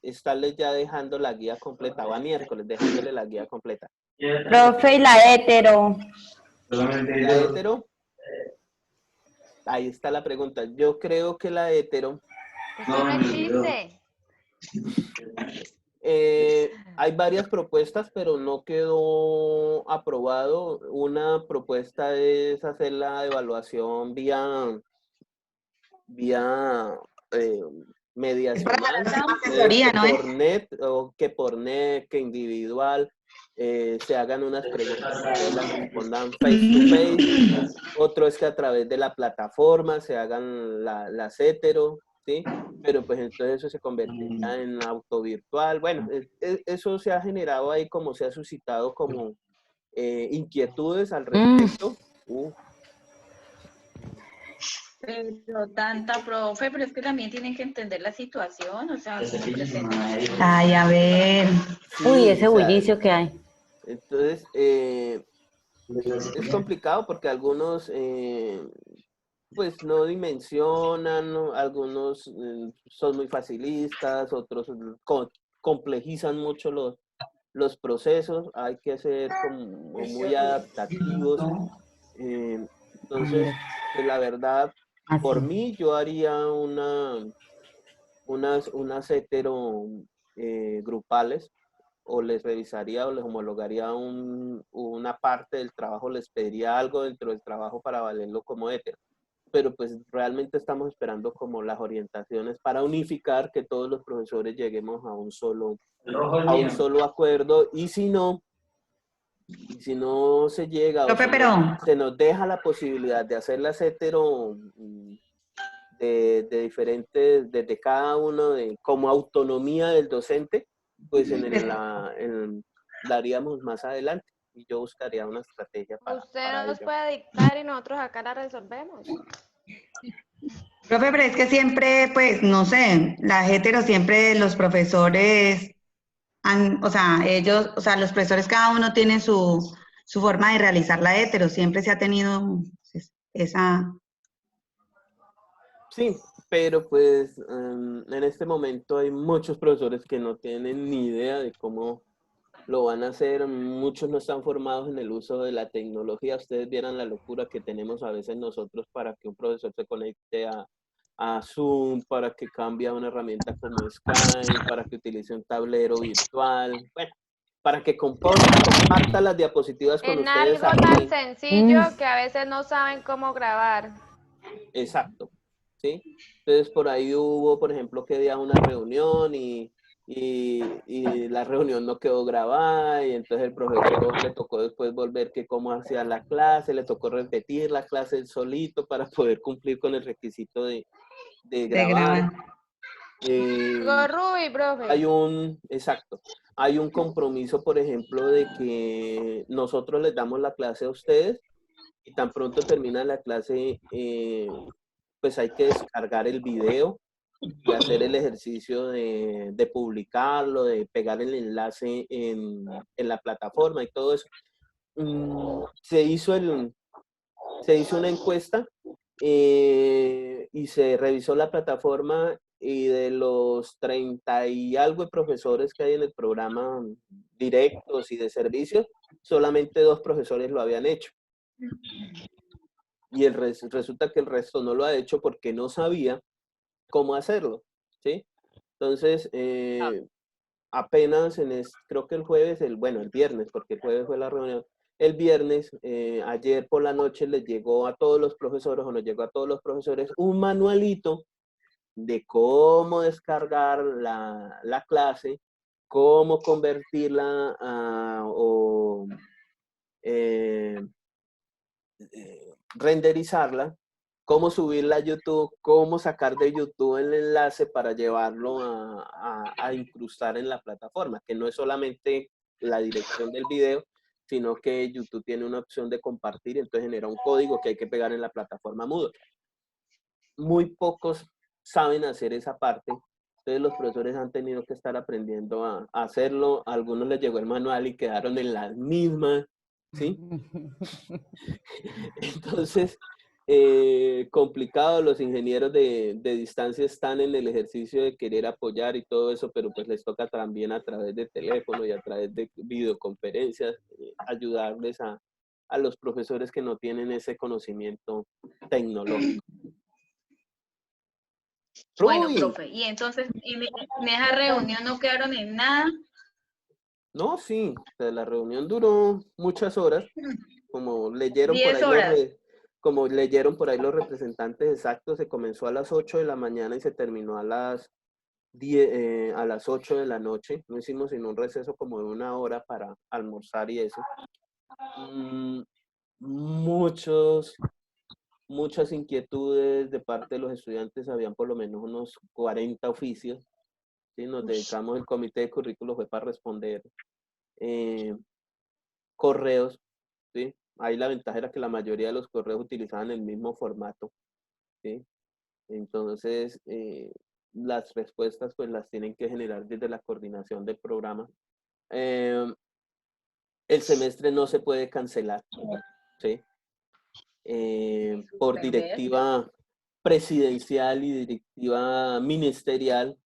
estarles ya dejando la guía completa, o a miércoles dejándole la guía completa. Profe, y la hetero. ¿La hetero? Ahí está la pregunta. Yo creo que la hetero... Eso no existe. Hay varias propuestas, pero no quedó aprobado. Una propuesta es hacer la evaluación vía mediacional, por net, o que por net, que individual, se hagan unas preguntas y las respondan face to face. Otro es que a través de la plataforma se hagan las hetero, ¿sí? Pero pues entonces eso se convertiría en auto virtual. Bueno, eso se ha generado ahí, como se ha suscitado como inquietudes al respecto. Pero tanta, profe, pero es que también tienen que entender la situación, o sea, Ay, a ver. Sí, Uy, ese bullicio que hay. Entonces, es complicado porque algunos pues no dimensionan, ¿no? Algunos son muy facilistas, otros complejizan mucho los procesos, hay que ser como muy adaptativos. Entonces, pues la verdad, por mí yo haría unas hetero grupales, o les revisaría o les homologaría una parte del trabajo, les pediría algo dentro del trabajo para valerlo como hetero. Pero pues realmente estamos esperando como las orientaciones para unificar, que todos los profesores lleguemos a un solo acuerdo, y si no se llega, se nos deja la posibilidad de hacer las hetero de diferentes, desde cada uno, como autonomía del docente, pues la haríamos más adelante, y yo buscaría una estrategia para Usted nos ello. puede dictar y nosotros acá la resolvemos. Profe, pero es que siempre, pues, no sé, la hetero siempre los profesores, o sea, los profesores cada uno tiene su forma de realizar la hetero, siempre se ha tenido esa... Sí, pero pues en este momento hay muchos profesores que no tienen ni idea de cómo lo van a hacer. Muchos no están formados en el uso de la tecnología. Ustedes vieran la locura que tenemos a veces nosotros para que un profesor se conecte a Zoom, para que cambie una herramienta como Skype, para que utilice un tablero virtual, bueno, para que comparta las diapositivas con ustedes. Algo tan sencillo que a veces no saben cómo grabar. Exacto, ¿sí? Entonces por ahí hubo, por ejemplo, que día una reunión y la reunión no quedó grabada, y entonces el profesor le tocó después volver que cómo hacía la clase, le tocó repetir la clase solito para poder cumplir con el requisito de grabar. Ruby, profe. Hay un compromiso, por ejemplo, de que nosotros les damos la clase a ustedes y tan pronto termina la clase, pues hay que descargar el video y hacer el ejercicio de publicarlo, de pegar el enlace en la plataforma y todo eso. Se hizo una encuesta y se revisó la plataforma, y de los 30 y algo de profesores que hay en el programa directos y de servicios, solamente 2 profesores lo habían hecho. Y resulta que el resto no lo ha hecho porque no sabía cómo hacerlo, ¿sí? Entonces, apenas creo que el viernes, porque el jueves fue la reunión, el viernes, ayer por la noche les llegó a todos los profesores, o nos llegó a todos los profesores, un manualito de cómo descargar la clase, cómo convertirla renderizarla, cómo subirla a YouTube, cómo sacar de YouTube el enlace para llevarlo a incrustar en la plataforma, que no es solamente la dirección del video, sino que YouTube tiene una opción de compartir, entonces genera un código que hay que pegar en la plataforma Moodle. Muy pocos saben hacer esa parte, entonces los profesores han tenido que estar aprendiendo a hacerlo. A algunos les llegó el manual y quedaron en las mismas, ¿sí? Entonces, complicado, los ingenieros de distancia están en el ejercicio de querer apoyar y todo eso, pero pues les toca también a través de teléfono y a través de videoconferencias ayudarles a los profesores que no tienen ese conocimiento tecnológico. Bueno, Uy, profe, y entonces en esa reunión no quedaron en nada. no, sí, o sea, la reunión duró muchas horas, como leyeron por 10 ahí horas. como leyeron por ahí los representantes exactos, se comenzó a las 8 de la mañana y se terminó a las 8 de la noche. No hicimos sino un receso como de 1 hora para almorzar y eso. Muchas inquietudes de parte de los estudiantes, habían por lo menos unos 40 oficios, ¿sí? Nos dedicamos, el comité de currículo fue para responder correos, ¿sí? Ahí la ventaja era que la mayoría de los correos utilizaban el mismo formato, ¿sí? Entonces, las respuestas pues las tienen que generar desde la coordinación del programa. El semestre no se puede cancelar, ¿sí? Por directiva presidencial y directiva ministerial.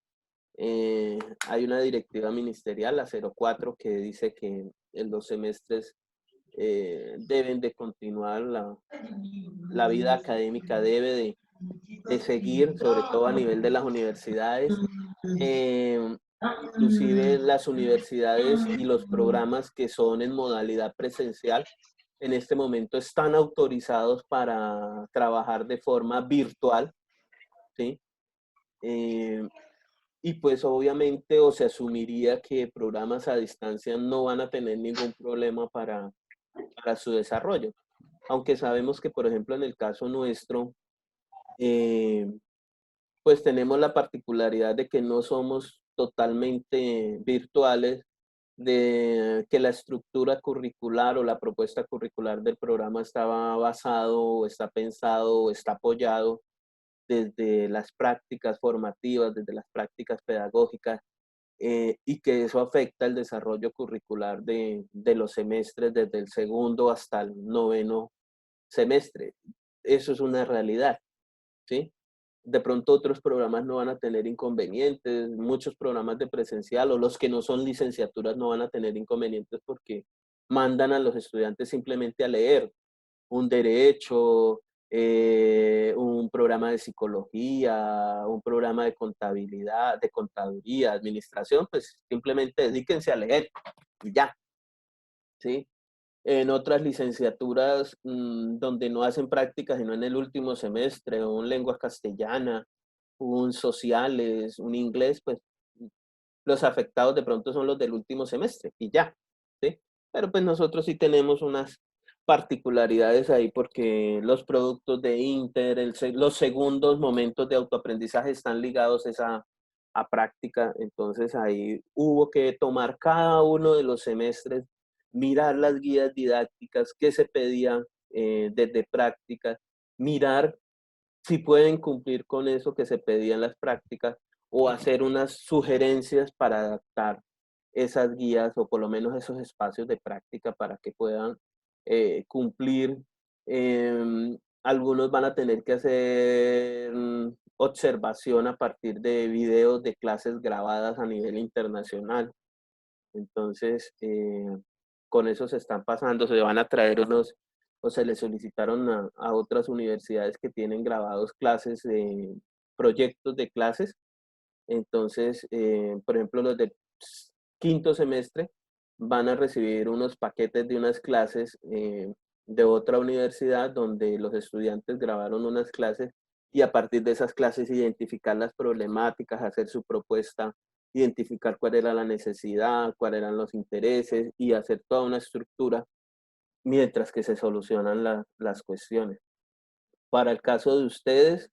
Hay una directiva ministerial, la 04, que dice que en los semestres deben de continuar, la vida académica debe de seguir, sobre todo a nivel de las universidades. Inclusive las universidades y los programas que son en modalidad presencial en este momento están autorizados para trabajar de forma virtual, ¿sí? Y pues obviamente, o se asumiría que programas a distancia no van a tener ningún problema para su desarrollo. Aunque sabemos que, por ejemplo, en el caso nuestro, pues tenemos la particularidad de que no somos totalmente virtuales, de que la estructura curricular o la propuesta curricular del programa estaba basado, o está pensado, o está apoyado desde las prácticas formativas, desde las prácticas pedagógicas, y que eso afecta el desarrollo curricular de los semestres desde el segundo hasta el 9º semestre. Eso es una realidad, ¿sí? De pronto otros programas no van a tener inconvenientes, muchos programas de presencial o los que no son licenciaturas no van a tener inconvenientes porque mandan a los estudiantes simplemente a leer un derecho, un programa de psicología, un programa de contabilidad, de contaduría, administración, pues simplemente dedíquense a leer y ya, ¿sí? En otras licenciaturas donde no hacen prácticas sino en el último semestre, un lengua castellana, un sociales, un inglés, pues los afectados de pronto son los del último semestre y ya, ¿sí? Pero pues nosotros sí tenemos unas particularidades ahí porque los productos de Inter, los segundos momentos de autoaprendizaje están ligados a práctica, entonces ahí hubo que tomar cada uno de los semestres, mirar las guías didácticas que se pedían desde prácticas, mirar si pueden cumplir con eso que se pedía en las prácticas o hacer unas sugerencias para adaptar esas guías o por lo menos esos espacios de práctica para que puedan cumplir. Algunos van a tener que hacer observación a partir de videos de clases grabadas a nivel internacional. Entonces, con eso se están pasando, se van a traer unos, o se les solicitaron a otras universidades que tienen grabados clases, proyectos de clases. Entonces, por ejemplo, los del quinto semestre van a recibir unos paquetes de unas clases de otra universidad donde los estudiantes grabaron unas clases y a partir de esas clases identificar las problemáticas, hacer su propuesta, identificar cuál era la necesidad, cuáles eran los intereses y hacer toda una estructura mientras que se solucionan las cuestiones. Para el caso de ustedes,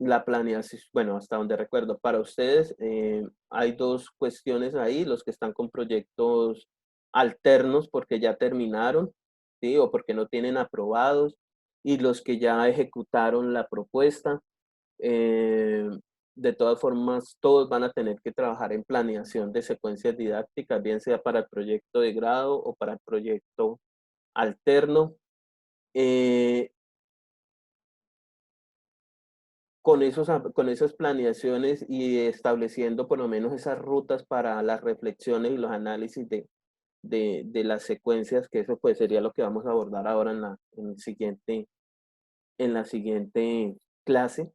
la planeación, bueno, hasta donde recuerdo, para ustedes hay dos cuestiones ahí, los que están con proyectos alternos porque ya terminaron, ¿sí? O porque no tienen aprobados, y los que ya ejecutaron la propuesta. De todas formas, todos van a tener que trabajar en planeación de secuencias didácticas, bien sea para el proyecto de grado o para el proyecto alterno. Con esas planeaciones y estableciendo por lo menos esas rutas para las reflexiones y los análisis de las secuencias, que eso pues sería lo que vamos a abordar ahora en la siguiente clase.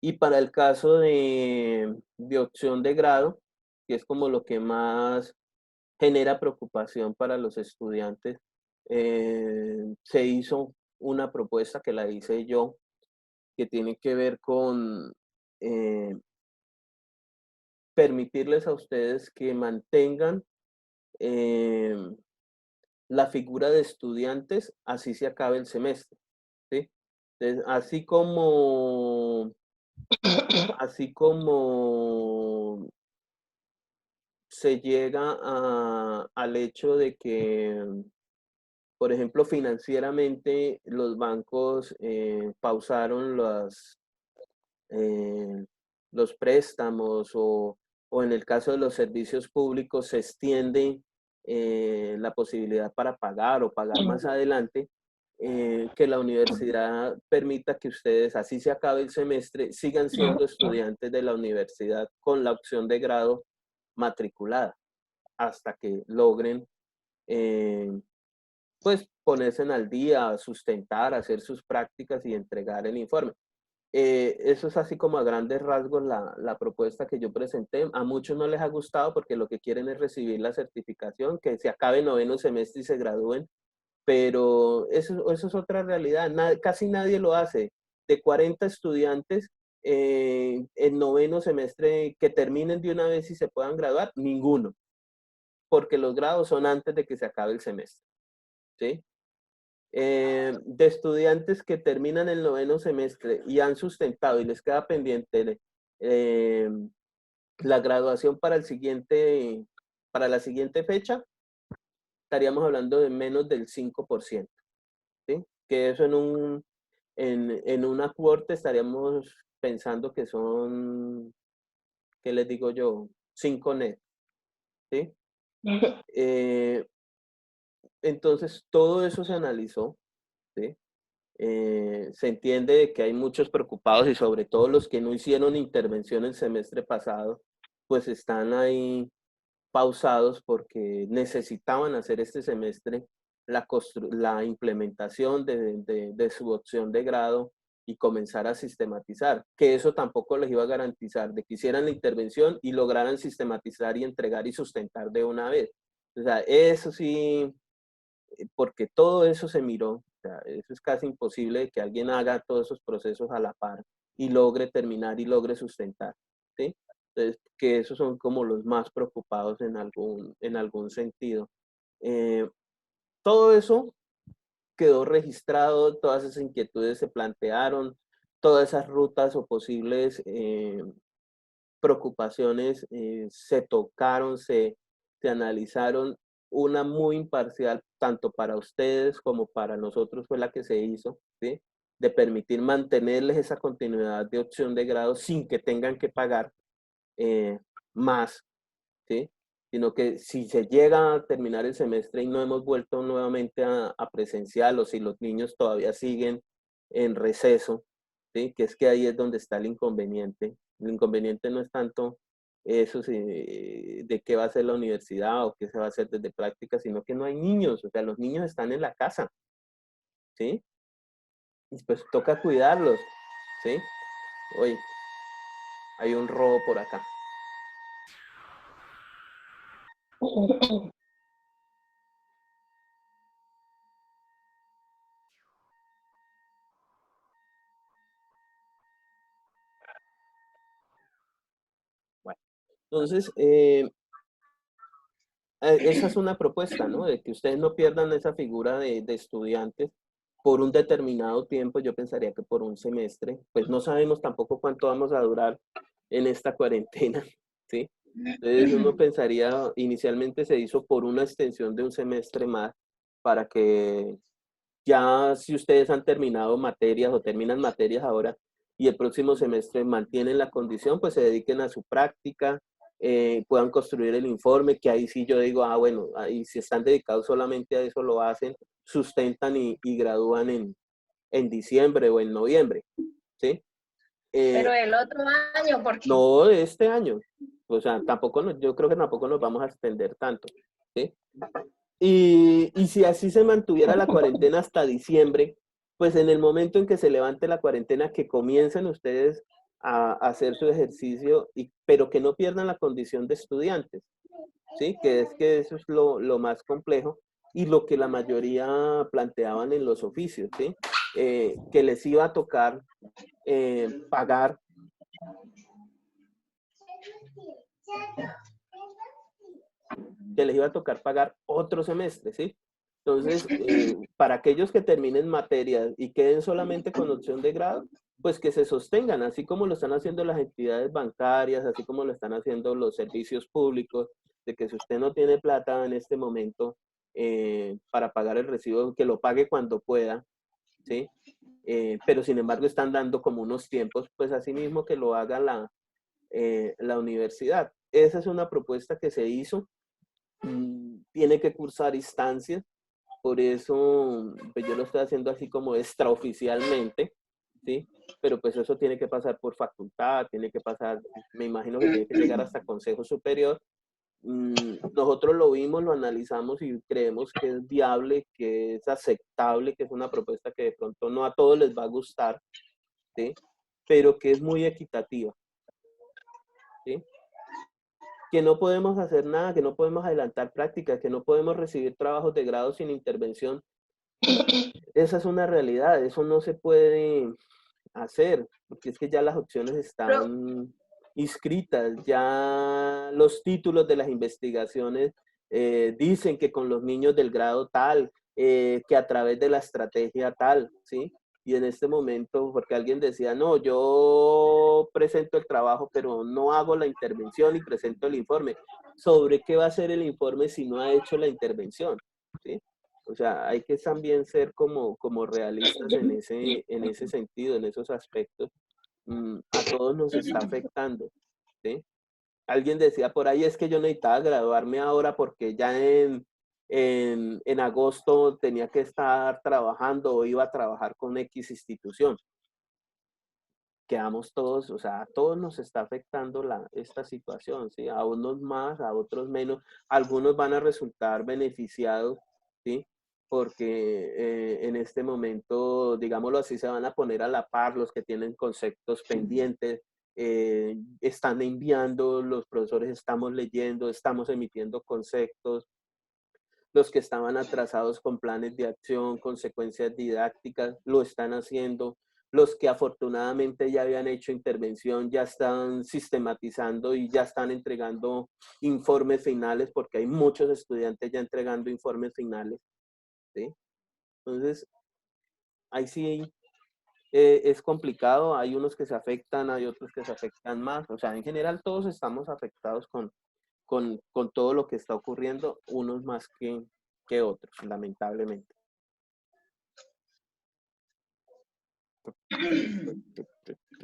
Y para el caso de opción de grado, que es como lo que más genera preocupación para los estudiantes, se hizo una propuesta que la hice yo, que tiene que ver con permitirles a ustedes que mantengan la figura de estudiantes, así se acabe el semestre, ¿sí? Entonces, así como se llega al hecho de que, por ejemplo, financieramente los bancos pausaron los préstamos o en el caso de los servicios públicos se extiende la posibilidad para pagar o pagar más adelante, que la universidad permita que ustedes, así se acabe el semestre, sigan siendo estudiantes de la universidad con la opción de grado matriculada hasta que logren pues ponerse al día, sustentar, hacer sus prácticas y entregar el informe. Eso es así como a grandes rasgos la propuesta que yo presenté. A muchos no les ha gustado porque lo que quieren es recibir la certificación, que se acabe el noveno semestre y se gradúen, pero eso es otra realidad. Casi nadie lo hace. De 40 estudiantes, el noveno semestre que terminen de una vez y se puedan graduar, ninguno, porque los grados son antes de que se acabe el semestre, ¿sí? De estudiantes que terminan el noveno semestre y han sustentado y les queda pendiente la graduación para la siguiente fecha, estaríamos hablando de menos del 5%, ¿sí? Que eso en una cohorte estaríamos pensando que son, ¿qué les digo yo? 5 net, ¿sí? Entonces, todo eso se analizó, ¿sí? Se entiende que hay muchos preocupados y sobre todo los que no hicieron intervención el semestre pasado, pues están ahí pausados porque necesitaban hacer este semestre la implementación de su opción de grado y comenzar a sistematizar, que eso tampoco les iba a garantizar de que hicieran la intervención y lograran sistematizar y entregar y sustentar de una vez. O sea, eso sí, porque todo eso se miró, o sea, eso es casi imposible que alguien haga todos esos procesos a la par y logre terminar y logre sustentar, ¿sí? Entonces, que esos son como los más preocupados en algún sentido. Todo eso quedó registrado, todas esas inquietudes se plantearon, todas esas rutas o posibles preocupaciones se tocaron, se analizaron una muy imparcial, tanto para ustedes como para nosotros fue la que se hizo, ¿sí? De permitir mantenerles esa continuidad de opción de grado sin que tengan que pagar más, ¿sí? Sino que si se llega a terminar el semestre y no hemos vuelto nuevamente a presencial, o si los niños todavía siguen en receso, ¿sí? Que es que ahí es donde está el inconveniente. El inconveniente no es tanto eso de qué va a hacer la universidad o qué se va a hacer desde práctica, sino que no hay niños, o sea, los niños están en la casa, ¿sí? Y pues toca cuidarlos, ¿sí? Oye, hay un robo por acá. Bueno, entonces, esa es una propuesta, ¿no? De que ustedes no pierdan esa figura de estudiantes por un determinado tiempo. Yo pensaría que por un semestre. Pues no sabemos tampoco cuánto vamos a durar en esta cuarentena, ¿sí? Entonces uno pensaría, inicialmente se hizo por una extensión de un semestre más, para que ya si ustedes han terminado materias o terminan materias ahora y el próximo semestre mantienen la condición, pues se dediquen a su práctica, puedan construir el informe, que ahí sí yo digo, bueno, ahí si están dedicados solamente a eso lo hacen, sustentan y gradúan en diciembre o en noviembre, ¿sí? Pero el otro año, porque No de este año, o sea, tampoco yo creo que tampoco nos vamos a extender tanto, ¿sí? Y si así se mantuviera la cuarentena hasta diciembre, pues en el momento en que se levante la cuarentena, que comiencen ustedes a hacer su ejercicio, pero que no pierdan la condición de estudiantes, ¿sí? Que eso es lo más complejo y lo que la mayoría planteaban en los oficios, ¿sí? Que les iba a tocar pagar otro semestre, ¿sí? Entonces, para aquellos que terminen materias y queden solamente con opción de grado, pues que se sostengan, así como lo están haciendo las entidades bancarias, así como lo están haciendo los servicios públicos, de que si usted no tiene plata en este momento para pagar el recibo, que lo pague cuando pueda, ¿sí? Pero sin embargo están dando como unos tiempos, pues así mismo que lo haga la universidad. Esa es una propuesta que se hizo. Tiene que cursar instancias, por eso pues yo lo estoy haciendo así como extraoficialmente, ¿sí? Pero pues eso tiene que pasar por facultad, tiene que pasar, me imagino que tiene que llegar hasta Consejo Superior. Nosotros lo vimos, lo analizamos y creemos que es viable, que es aceptable, que es una propuesta que de pronto no a todos les va a gustar, ¿sí? Pero que es muy equitativa, ¿sí? Que no podemos hacer nada, que no podemos adelantar prácticas, que no podemos recibir trabajos de grado sin intervención. Esa es una realidad, eso no se puede hacer, porque es que ya las opciones están inscritas, ya los títulos de las investigaciones dicen que con los niños del grado tal, que a través de la estrategia tal, ¿sí? Y en este momento, porque alguien decía, no, yo presento el trabajo, pero no hago la intervención y presento el informe. ¿Sobre qué va a ser el informe si no ha hecho la intervención? ¿Sí? O sea, hay que también ser como realistas en ese sentido, en esos aspectos. A todos nos está afectando, ¿sí? Alguien decía por ahí, es que yo necesitaba graduarme ahora porque ya en agosto tenía que estar trabajando o iba a trabajar con X institución. Quedamos todos, o sea, a todos nos está afectando esta situación, ¿sí? A unos más, a otros menos. Algunos van a resultar beneficiados, ¿sí? Porque en este momento, digámoslo así, se van a poner a la par los que tienen conceptos pendientes, están enviando, los profesores estamos leyendo, estamos emitiendo conceptos, los que estaban atrasados con planes de acción, consecuencias didácticas, lo están haciendo. Los que afortunadamente ya habían hecho intervención ya están sistematizando y ya están entregando informes finales, porque hay muchos estudiantes ya entregando informes finales, ¿sí? Entonces, ahí sí es complicado, hay unos que se afectan, hay otros que se afectan más, o sea, en general todos estamos afectados con todo lo que está ocurriendo, unos más que otros, lamentablemente.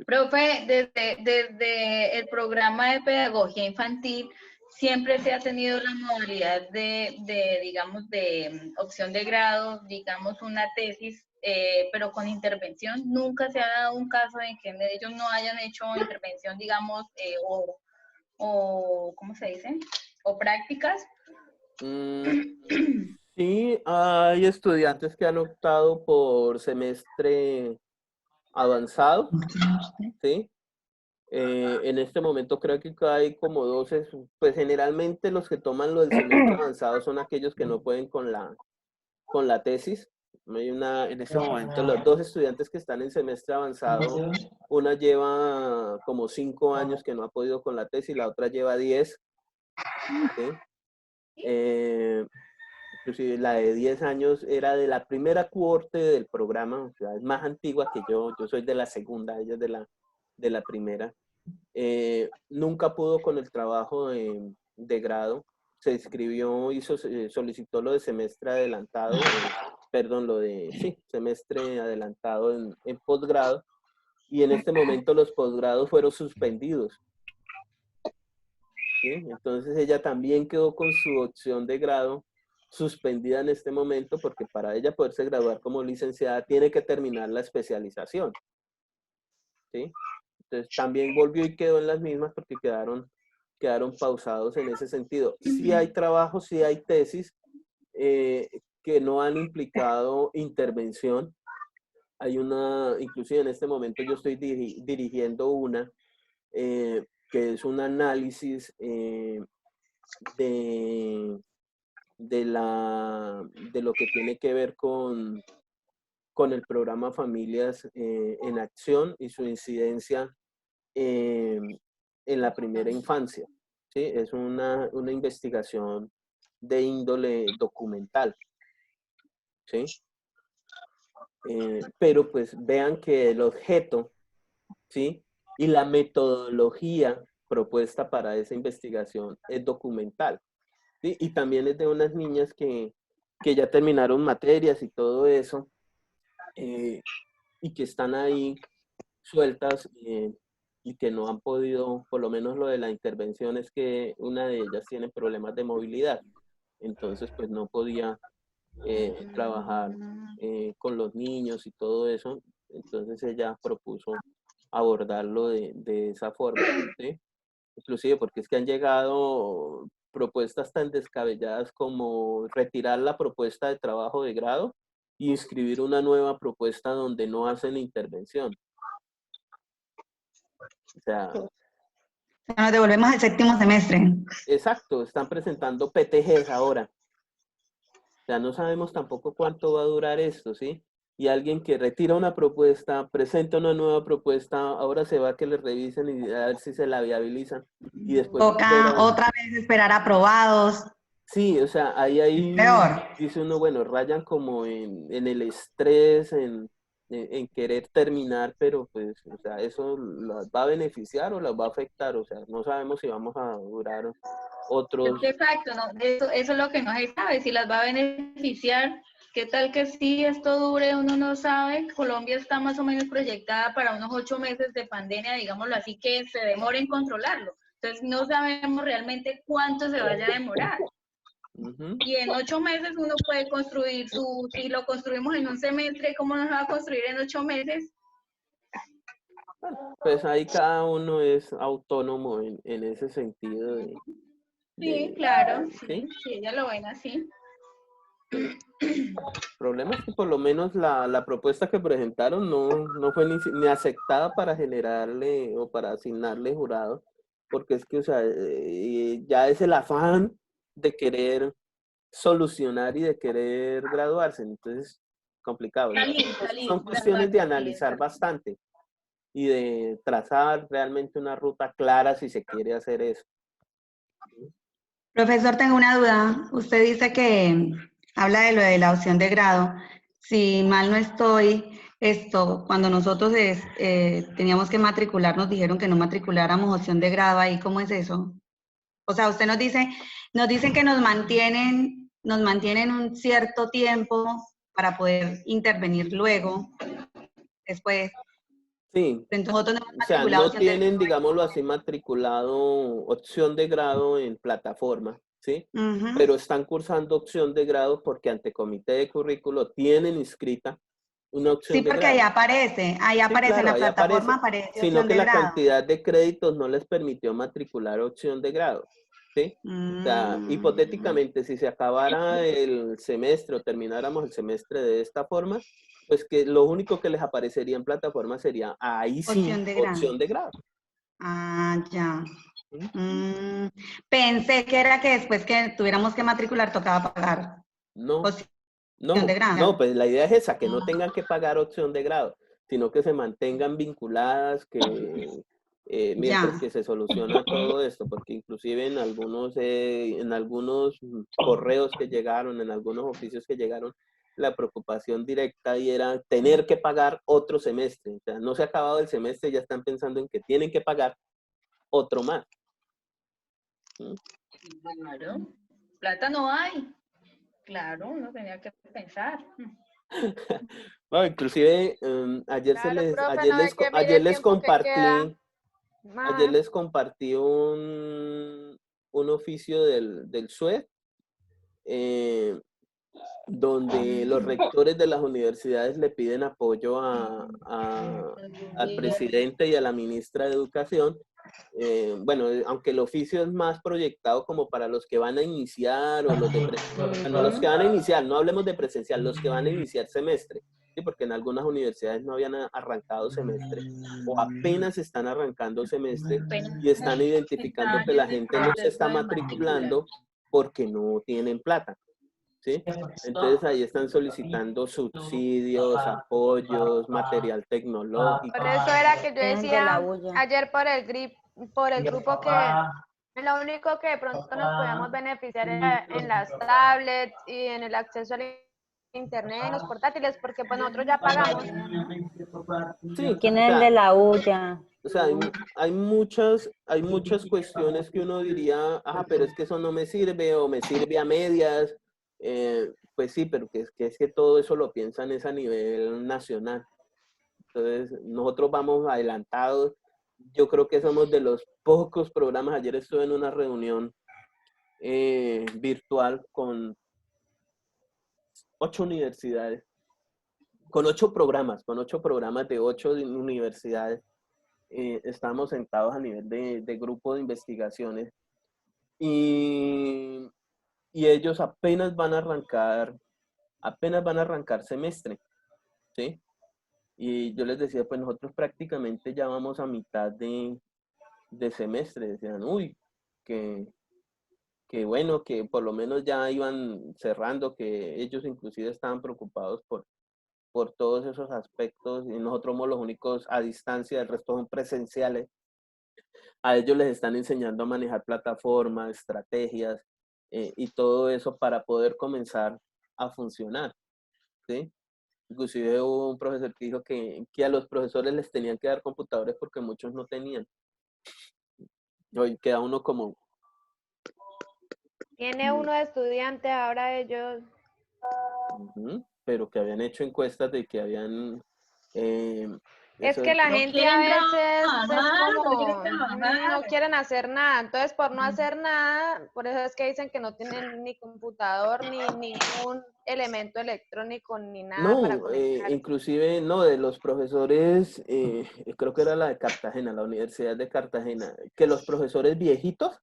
Profe, desde el programa de pedagogía infantil, siempre se ha tenido la modalidad digamos, de opción de grado, digamos, una tesis, pero con intervención. Nunca se ha dado un caso en que ellos no hayan hecho intervención, digamos, o ¿cómo se dice? O prácticas. Sí, hay estudiantes que han optado por semestre avanzado, ¿sí? En este momento creo que hay como 12, pues generalmente los que toman lo del semestre avanzado son aquellos que no pueden con la tesis. En este momento los 2 estudiantes que están en semestre avanzado, una lleva como 5 años que no ha podido con la tesis, la otra lleva 10, ¿sí? Inclusive la de 10 años era de la primera cohorte del programa, o sea, es más antigua que yo soy de la segunda, ella es de la primera. Nunca pudo con el trabajo de grado, se inscribió, solicitó lo de semestre adelantado, semestre adelantado en posgrado, y en este momento los posgrados fueron suspendidos. ¿Sí? Entonces ella también quedó con su opción de grado suspendida en este momento, porque para ella poderse graduar como licenciada tiene que terminar la especialización. ¿Sí? Entonces también volvió y quedó en las mismas porque quedaron pausados en ese sentido. Sí hay trabajos, sí hay tesis que no han implicado intervención. Hay inclusive en este momento yo estoy dirigiendo una que es un análisis de lo que tiene que ver con el programa Familias en Acción y su incidencia en la primera infancia. ¿Sí? Es una investigación de índole documental. ¿Sí? Pero pues vean que el objeto, ¿sí? Y la metodología propuesta para esa investigación es documental. ¿Sí? Y también es de unas niñas que ya terminaron materias y todo eso, y que están ahí sueltas y que no han podido, por lo menos lo de la intervención es que una de ellas tiene problemas de movilidad, entonces pues no podía trabajar con los niños y todo eso, entonces ella propuso abordarlo de esa forma, ¿sí? Inclusive porque es que han llegado propuestas tan descabelladas como retirar la propuesta de trabajo de grado y inscribir una nueva propuesta donde no hacen intervención. O sea, nos devolvemos al 7º semestre. Exacto, están presentando PTGs ahora. O sea, no sabemos tampoco cuánto va a durar esto, ¿sí? Y alguien que retira una propuesta, presenta una nueva propuesta, ahora se va a que le revisen y a ver si se la viabilizan. Y después toca otra vez esperar aprobados. Sí, o sea, ahí peor. Dice uno, bueno, rayan como en el estrés, en querer terminar, pero pues, o sea, ¿eso las va a beneficiar o las va a afectar? O sea, no sabemos si vamos a durar otros... Exacto, ¿no? Eso es lo que no se sabe, si las va a beneficiar. ¿Qué tal que si esto dure? Uno no sabe. Colombia está más o menos proyectada para unos 8 meses de pandemia, digámoslo así, que se demore en controlarlo. Entonces no sabemos realmente cuánto se vaya a demorar. Y en 8 meses uno puede construir si lo construimos en un semestre, ¿cómo nos va a construir en 8 meses? Pues ahí cada uno es autónomo en ese sentido. Sí, claro, ¿sí? Sí, ella lo ven así. El problema es que por lo menos la propuesta que presentaron no fue ni aceptada para generarle o para asignarle jurado, porque es que, o sea, ya es el afán de querer solucionar y de querer graduarse, entonces complicado. Son cuestiones de analizar bastante y de trazar realmente una ruta clara si se quiere hacer eso. Profesor, tengo una duda. Usted dice que habla de lo de la opción de grado. Si mal no estoy, cuando nosotros teníamos que matricular, nos dijeron que no matriculáramos opción de grado ahí. ¿Cómo es eso? O sea, usted nos dicen que nos mantienen un cierto tiempo para poder intervenir luego, después. Sí, Entonces nosotros no hemos o sea, matriculado no opción de tienen, digámoslo así, matriculado opción de grado en plataforma, ¿sí? Ujú. Pero están cursando opción de grado porque ante comité de currículo tienen inscrita una opción Sí, de porque ahí grado. aparece en Sí, claro, la ahí plataforma aparece, aparece sino opción que de la grado. cantidad de créditos no les permitió matricular opción de grado, ¿sí? O sea, hipotéticamente, si se acabara el semestre o termináramos el semestre de esta forma, pues que lo único que les aparecería en plataforma sería, ahí sí, Opción de grado. opción de grado. Ah, ya. ¿Sí? Pensé que era que después que tuviéramos que matricular tocaba pagar. No, Opción no, de grado. no, pues la idea es esa, que no tengan que pagar opción de grado, sino que se mantengan vinculadas, que mientras Ya. que se soluciona todo esto, porque inclusive en algunos correos que llegaron, en algunos oficios que llegaron, la preocupación directa y era tener que pagar otro semestre. O sea, no se ha acabado el semestre, ya están pensando en que tienen que pagar otro más. ¿Mm? Claro, plata no hay. Claro, uno tenía que pensar. Bueno, inclusive ayer Claro, profe, no, es que mire ayer el tiempo que queda. ayer Ajá. les compartí un oficio del SUE, donde los rectores de las universidades le piden apoyo al presidente y a la ministra de Educación. Bueno, aunque el oficio es más proyectado como para los que van a iniciar o bueno, los que van a iniciar, no hablemos de presencial, los que van a iniciar semestre, ¿sí? Porque en algunas universidades no habían arrancado semestre o apenas están arrancando semestre y están identificando que la gente no se está matriculando porque no tienen plata, ¿sí? Entonces ahí están solicitando subsidios, apoyos, material tecnológico. Por eso era que yo Tienen de la decía bulla. ayer por el grupo que lo único que de pronto nos podemos beneficiar era en las tablets y en el acceso al internet, en los portátiles, porque pues nosotros ya pagamos. Sí, ¿Quién o es el de sea, la bulla? hay muchas cuestiones que uno diría, pero es que eso no me sirve o me sirve a medias. Pues sí, pero es que todo eso lo piensan es a nivel nacional. Entonces, nosotros vamos adelantados. Yo creo que somos de los pocos programas. Ayer estuve en una reunión virtual con 8 universidades, con 8 programas de 8 universidades. Estamos sentados a nivel de grupo de investigaciones y ellos apenas van a arrancar semestre, ¿sí? Y yo les decía, pues nosotros prácticamente ya vamos a mitad de semestre. Decían, uy, que bueno, que por lo menos ya iban cerrando, que ellos inclusive estaban preocupados por todos esos aspectos y nosotros somos los únicos a distancia, el resto son presenciales. A ellos les están enseñando a manejar plataformas, estrategias y todo eso para poder comenzar a funcionar, ¿sí? Inclusive hubo un profesor que dijo que a los profesores les tenían que dar computadores porque muchos no tenían. Hoy queda uno como... Tiene uno de estudiante, ahora ellos. pero que habían hecho encuestas de que habían... Es eso, que la No gente a quieren veces es trabajar, no quieren como, trabajar. no quieren hacer nada. Entonces, por no hacer nada, por eso es que dicen que no tienen ni computador, ni ningún elemento electrónico, ni nada para no, conectar. inclusive no, de los profesores, creo que era la de Cartagena, la Universidad de Cartagena, que los profesores viejitos,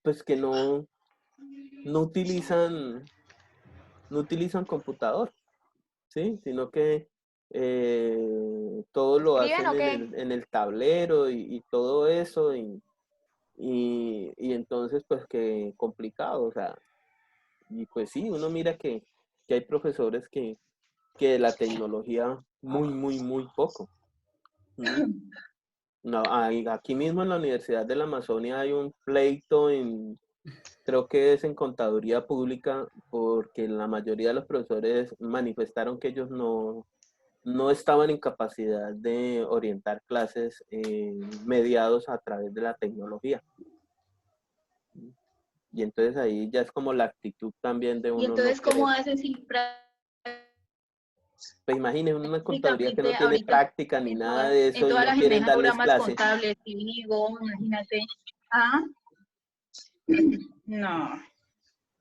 pues que no utilizan computador, ¿sí? Sino que todo lo ¿Escriben hacen o qué? en el tablero y todo eso, y entonces pues que complicado, o sea, y pues sí, uno mira que hay profesores que de la tecnología muy, muy, muy poco. No, aquí mismo en la Universidad de la Amazonia hay un pleito creo que es en contaduría pública, porque la mayoría de los profesores manifestaron que ellos no estaban en capacidad de orientar clases mediados a través de la tecnología. Y entonces ahí ya es como la actitud también de uno. Y entonces, no ¿cómo querer. hacen sin Pues imagínense una contaduría que no prácticamente tiene ahorita práctica ni nada de en eso y toda no la gente quieren dejan darles programas clases? contables, digo, imagínate. Ah, no.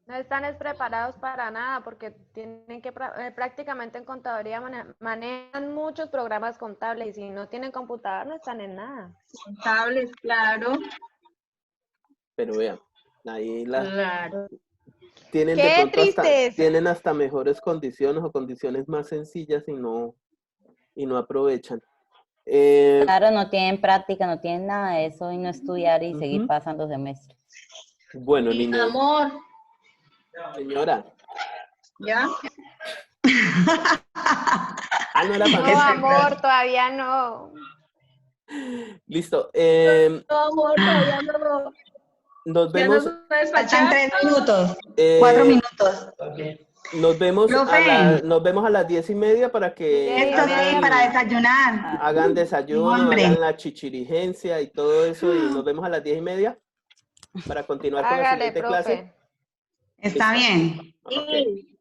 No están preparados para nada porque tienen que prácticamente en contaduría manejan muchos programas contables y si no tienen computador no están en nada. Contables, claro. Pero vean, ahí Claro. tienen de ¡Qué pronto tristeza! tienen hasta mejores condiciones o condiciones más sencillas y no aprovechan. Claro, no tienen práctica, no tienen nada de eso y no estudiar y seguir pasando semestres. Bueno, Sí, niños. amor. Señora. ¿Ya? No era para No, amor, todavía no. Listo. No, amor, todavía no. Nos Ya vemos. nos va a Faltan despachar. 3 minutos, 4 minutos. Nos vemos Profe. nos vemos a las 10:30 para que Esto sí, para desayunar. hagan Tengo desayuno, hambre. hagan la chichirigencia y todo eso y nos vemos a las 10:30 para continuar con la Hágale, siguiente clase. profe. Está Listo. bien. Ok.